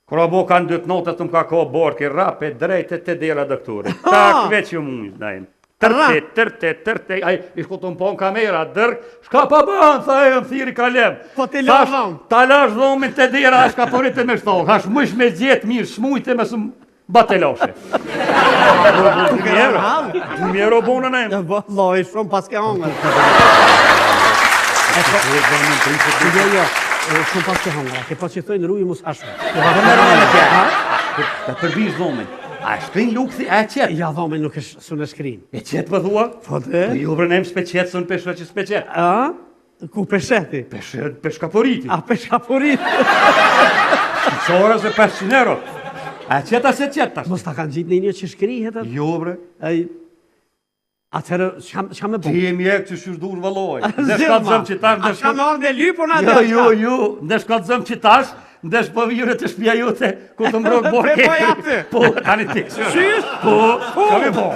Kura bo kanë 2 notët të më ka ko borki, rape, drejte të dera doktori. Tak veç ju mund, najnë. Tërte, aj, i shku të më po në kamera, dërk, shka pa banë, tha e më thiri kalem. Po të la dhom. Ta lash dhomin të dera, shka porite me shtohë, hash mësh me gjetë mirë, shmujte me së bateloshe. 2.000 euro bonën e më. Loj, shumë pas ke hongër. Shumë pas ke hongër, ke pas që thojnë rujë mus ashtë. Ta përbish dhomin. A shkrin lukthi, a e qetë? Ja, dhomin nuk e së në shkrin. E qetë për thua? Po të? Po ju vërnem s'pe qetë, së në peshe që s'pe qetë. Ku pesheti? Peshkaporiti. Peshkaporiti. Qora se 500 euro. A qetë a se qetë tash? Mos ta kanë gjitë një që shkrihet atë? Jo bre. Atëherë, shka me po? Ti e mjek që shurdu në valoj. Ndesh ka të zëmë që tash. A shka me orë dhe lypo në atë? Jo. Ndesh ka të zëmë që tash. Ndesh po vjure të shpia jote, ku të mbrok borke. Po, tani ti. Shysh? Po, ka me po.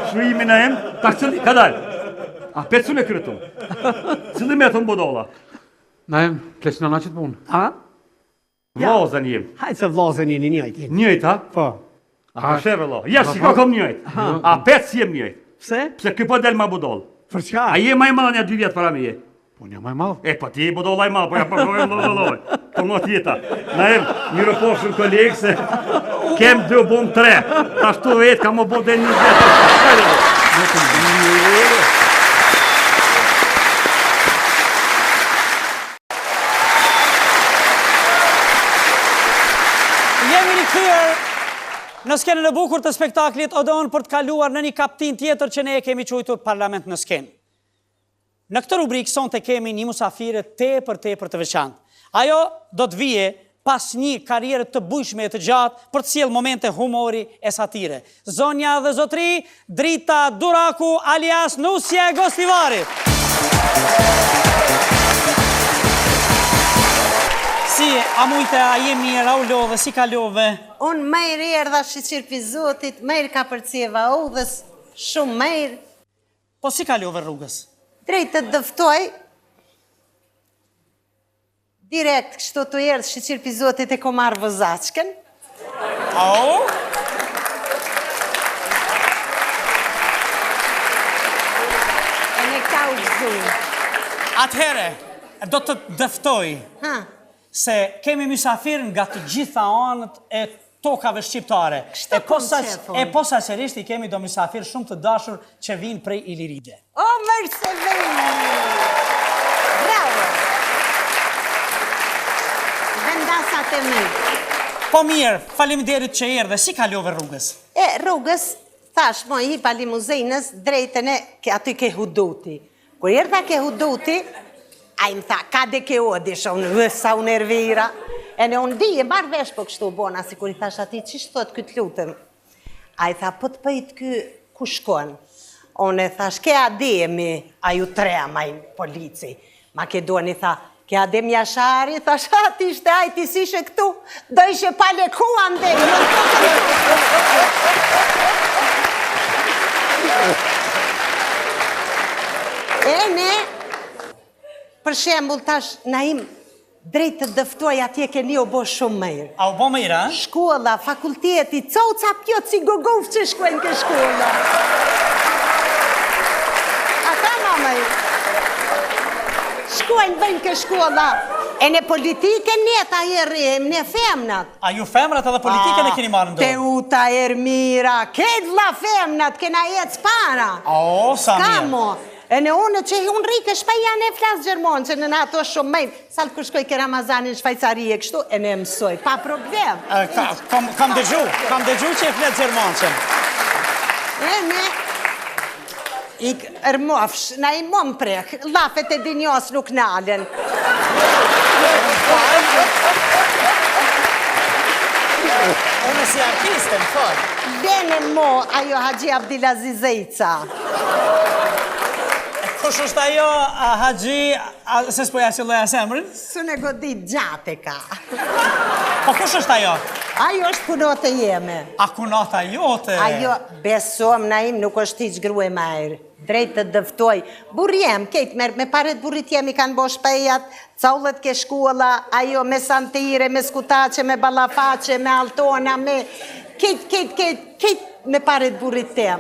Shujimi në em, ta qëlli, ka dalë. A petësun e krytu. Cëlli me të mbodolla. Na em, plesina na qëtë punë. Vlazën jem. Hajtë se vlazën jeni njëjt. Njëjt, ha? Po. A shërë lo. Ja, si ka kom njëjt. A petës jem njëjt. Pse? Pse këpo del ma bodoll. Për çka? A je ma i madhe një 2 vjetë para me je. Po një maj madhë. Po ti e bodolla i madhe, po ja përgojë loj. Po më tjeta. Na em, mirë poshën kolegë se kem 2 bom 3. Ta shtu vetë ka më bodel 1 vjetë. Jemi rikthyer në skenën e bukur të spektaklit Odon për të kaluar në një kaptin tjetër që ne e kemi quajtur Parlament në skenë. Në këtë rubrikë sonte kemi një musafire tepër të veçantë. Ajo do të vije pas një karrierë të bujshme e të gjatë për të sjellë momente humori e satire. Zonja dhe zotri, Drita Duraku alias Nusje Gostivari. Si, a mujte, a jemi mirë, a u lodhe, si ka lodhe? Unë mejrë erdha shqyqirë për zotit, mejrë ka përcjeva udhës, shumë mejrë. Po si ka lodhe rrugës? Drejt të dëftoj, direkt kështu të erdhë shqyqirë për zotit e ko marrë vëzachken. E ne ka u gëzujnë. Atëhere, do të dëftoj se kemi mysafir nga të gjitha anët e tokave shqiptare. E posaçërisht I kemi do mysafir shumë të dashur që vinë prej Iliride. O, mërse veni! Bravo! Vendasat e mi. Po mirë, faleminderit që erdhe, si kalove rrugës? Rrugës, thash, mo I pa limuzinës, drejtën aty ke Huduti. Kur erdha ke Huduti, a I më tha, ka dhe ke odi, shonë, sa unë ervira. E në unë di, e marrë vesh po kështu bona, si kur I thash ati, qishtë thot këtë lutëm? A I tha, po të pëjt ku shkon? Unë e thash, ke Ademi, a ju trema I polici. Makedoni tha, ke Adem Jashari, thash, ati ishte ajti si ishe këtu, do ishe pale ku andem. E ne, për shembull tash Naim, drejt të dëftoj atje keni o bo shumë mirë. A u bo mirë, a? Shkolla, fakulteti, coca pjot si gogov që shkojnë ke shkolla. A ta mama ju? Shkojnë bëjnë ke shkolla. E në politike njeta jerim, në femnat. A ju femrat edhe politike në keni marrë ndohë? Te uta ermira, këtë la femnat, kena jetë s'para. O, sa mirë. Skamo. E në unë që unë rike shpeja në flasë Gjermonë, që në ato shumë mejnë, salë kër shkoj ke Ramazanin Shvajcarie kështu, e në mësoj, pa problem. Kam dëgju që e fletë Gjermonë. E në, I rmofsh, na I mom prek, lafet e dinjos nuk nalen. Unë si artiste, më fërë. Bene mo, ajo Haxhi Abdilazizejca. Kush është ajo Haxhi, se s'poja si loja semrin? Sune godit gjate ka. Po kush është ajo? Ajo është punote jeme. A kunata jote? Ajo, besom Naim, nuk është hiq grue majrë. Drejt të dëftoj. Burri jem, kejt merë, me paret burrit jemi kanë bo shpejat, caullet ke shkolla, ajo me santire, me skutace, me balaface, me altona, me... Kejt me paret burrit tem.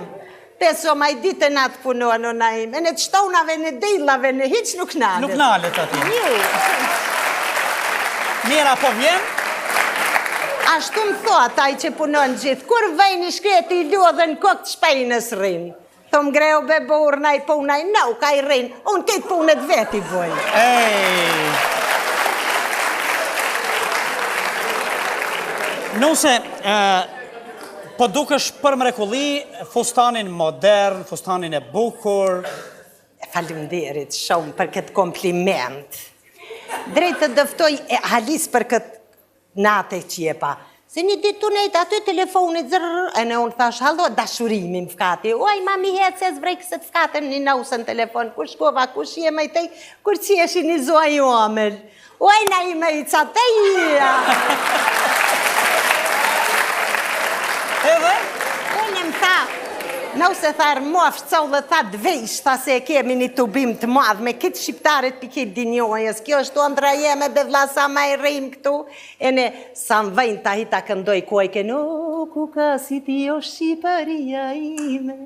Besom, a I ditë e natë punohen o Naim. E në të shtonave, në dillave, në hiq nuk nalet. Nuk nalet ati. Mira, po vjen? Ashtu më thot, aj që punon gjithë, kur vejnë I shkreti I lodhen kokë të shpejnës rinë. Thom greu be borna I punaj, nau ka I rinë, unë këtë punet veti boj. Nuse, po dukesh për mrekulli, fustanin modern, fustanin e bukur. Faleminderit shumë për këtë kompliment. Drejt të dëftoj e halis për këtë natë e qjepa. Se një ditë të nejtë aty telefonit zërrë, e në unë thash, hallo, dashurimi më fkati. Oj, mami hetë se zvrejkë se të fkatën një nausën telefon. Kur shkova, kur shjema I tej, kur qeshi një zoa I omel. Oj, na I me I ca te ija. Edhe? Unë më tha, nëse tharë mofë qau dhe tha dvejsh, tha se e kemi një tubim të madhë me këtë shqiptarit për këtë dinjojës. Kjo është ondra jeme be vlasa ma I rejmë këtu. E ne sa më vejnë ta hita këndoj kojke, no, ku ka si ti o Shqipëria ime.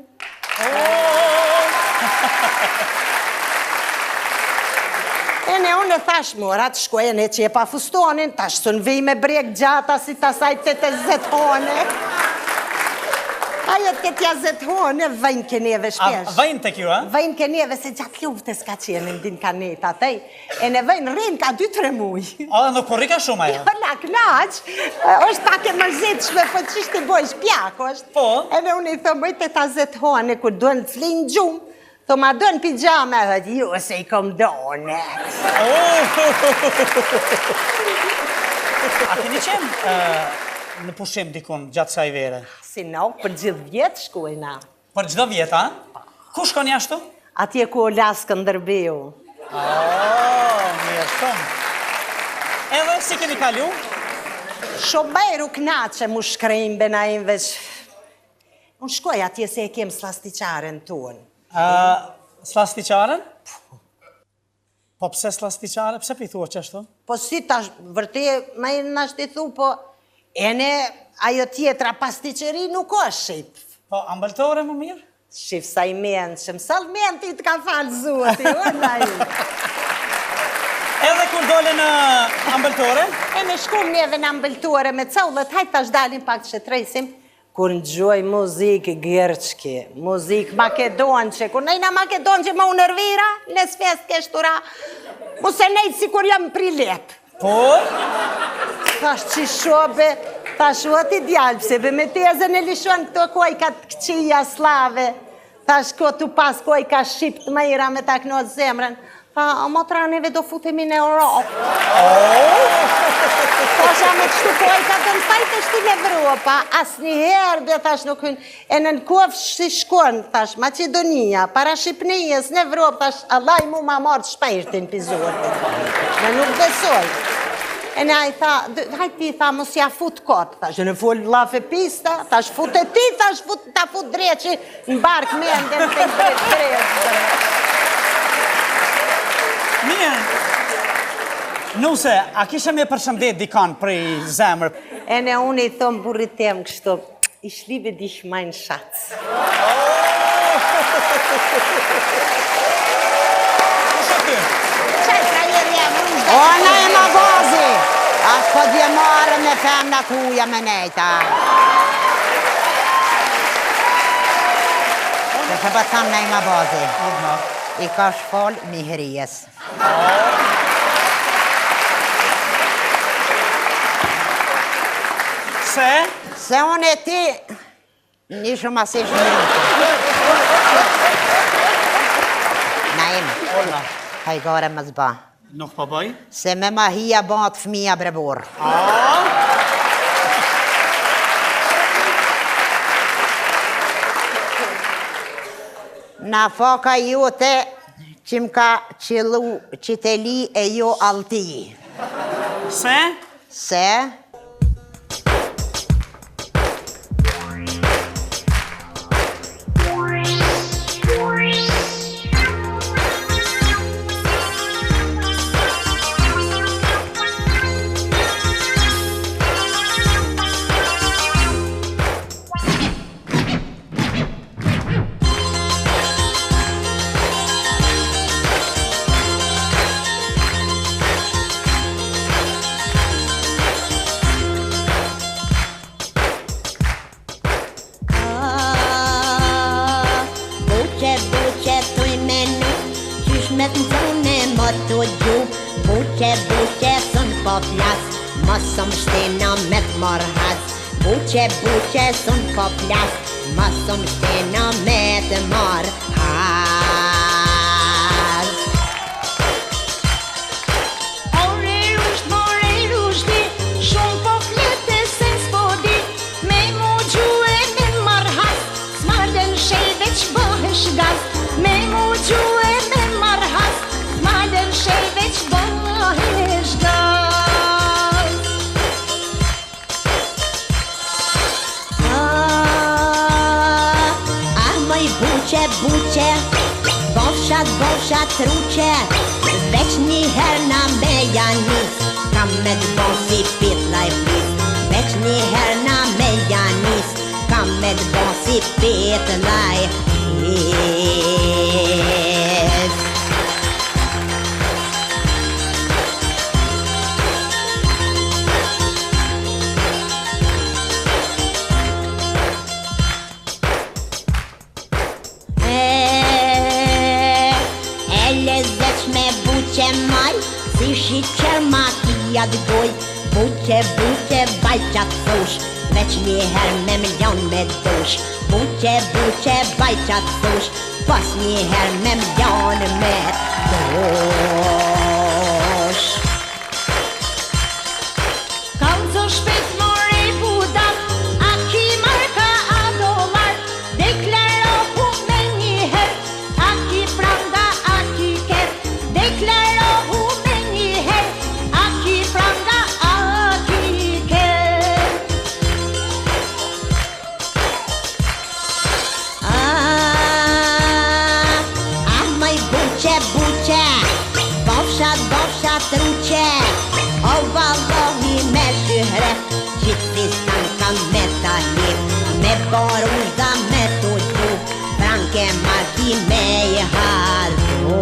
E ne unë e thash mora të shkojene që e pa fustonin, tash së në vej me brek gjata si tasaj të të zetone. Ajo të tja zethone, vajnë keneve shpesh. Vajnë të kjo, a? Vajnë keneve, se gjatë luftës ka qenë ndin kaneta, tej. E ne vajnë rinë ka 2-3 muj. A, nuk po rika shumë ajo? Jo, la knaq, është pak e mërzitshme, po qishtë I bojsh pjak, është. Po? E ne unë I thëmë, bëjtë ta zethone, kur duhen të flinë gjumë, thëmë, a duhen pijama, e thëtë, jo, se I kom done. A keni qenë në pushim dikun gjatë saj vere? Si no, për gjithë vjetë shkojna. Për gjithë vjetë, a? Ku shkon jashtu? Atje ku o lasë Skënderbeu. Mirë shumë. Edhe si keni kalu? Shobajru knaqe mu shkrejmë Benaim veç. Unë shkoj atje se e kem slastiqaren tuën. Slastiqaren? Po pse slastiqare? Pse pi thua që ashtu? Po si tash, vërte, ma I nashtë I thu, po ene ajo tjetra pastiqeri nuk o shqip. Po, ambëltore më mirë? Shqip sa I menë, që mësal menë ti të ka falë zuti, unë I. Edhe kur dole në ambëltore? E me shkum neve në ambëltore me caullët, hajtë tash dalin pak të shetresim. Kur në gjoj muzikë gjerçki, muzikë makedonqe, kur nejna makedonqe ma unërvira, les fest keshtura, mu se nejtë si kur jam prilep. Por? Thash që shobe, thash o ti djalë, pse be me tezën e lishon këto koj ka të këqia slave, thash ko tu pas koj ka shqipt më ira me ta knot zemrën. Tha, o motra neve do futemi në Europë. Thash, a me qëtu koj ka të nësajt është në Evropa, as njëherë dhe thash nuk hynë, e në kofë shi shkon, thash, Macedonia, para Shqipnijës në Evropë, thash, Allah i mu ma marë të shpejrtin pizortin. Në nuk besoj. E ne a i tha, hajt ti tha, mos ja fut kotë, thash, në full lafe pista, thash, fut e ti, thash, ta fut dreqi në bark me ndem të dreqi. Mirë, nuse, a kishe me përshëndet dikan prej zemër? E ne unë i thomë burrit tem kështu, i shlibe di shmajnë shatës. Qaj ka jeri e mërë? O, na e ma bazi! Ashtë po dje marë me femna tuja me nejta. Që që po thamë na e ma bazi. I ka shfol mihrijes. Se? Se unë e ti një shumë asish një Naim, hajgore më zba. Nuk po bëj? Se me ma hia bat fëmija brebor. Na foka jute që m'ka qëllu qiteli e jo alti. Se? Se? Buqe, sën po flas, mësëm shtena me t'marë has. Buqe, sën po flas, mësëm shtena me t'marë has. Ore rushdi, shumë po flete se s'podi, me mu gjue me marë has, s'marden shejve që bëhesh gaz. Me mu gjue me marë has, s'marden shejve që bëhesh gaz. Buqe, bofsha truqe, veç një her na me janis, kam me t'bon si pitla e flis. Veç një her na me janis, kam me t'bon si pitla e flis. Si shqyqer ma kia t'goj, buqe, bajqa t'thush, veç një her me milion me dush. Buqe, bajqa t'thush, pas një her me milion me dush. Kam zë shpet more buda, a ki marka a dolar, deklarohu me një her, a ki franga, a ki ker, deklarohu me një her, a ki franga, a ki ker. Maj buqe, bofsha truqe, o vallohi me shyhre, qitësis kanë me tahim, me boruza me tuqu, franke marki me i halu.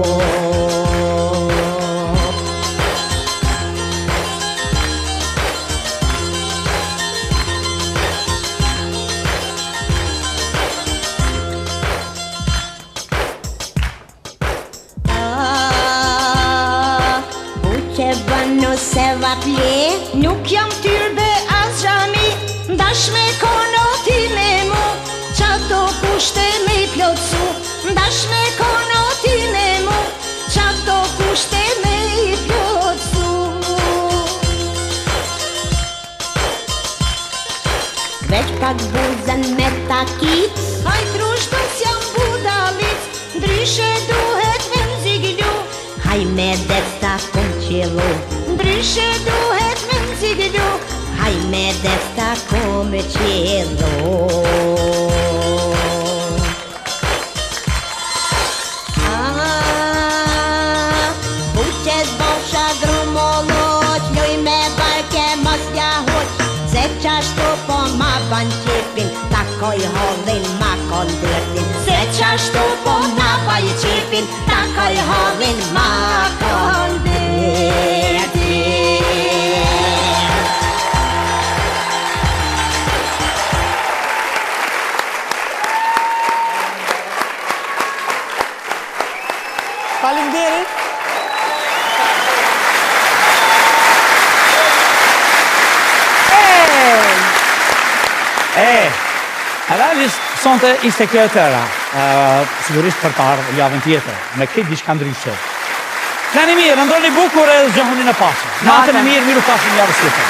se vatle, nuk jam tyrbe as xhami, ndash me konoti me mu, qato kushte me i plotsu, ndash me konoti me mu, qato kushte me i plotsu. Veç pak buzën me takit, hajtrush do s'jam budalit, ndryshe duhet me nxiglu, haj me desta kom qelu, ndryshe duhet me nxiglu, haj me desta kom qelu. Buqet bosha grumolloq, luj me barke mos jahoq, se qashtu po ma ban qipin, takoj hollin ma kondirtin, se qashtu po na ban qipin, takoj hollin ma kondirtin. Faleminderit. Realisht, sonte ishte kjo e tëra, sigurisht për të ardhur javën tjetër, me këtë diçka ndryshe. Plani mirë, ndroni bukur e zgjohuni në pasë. Natën e mirë, miru pasën javës tjetër.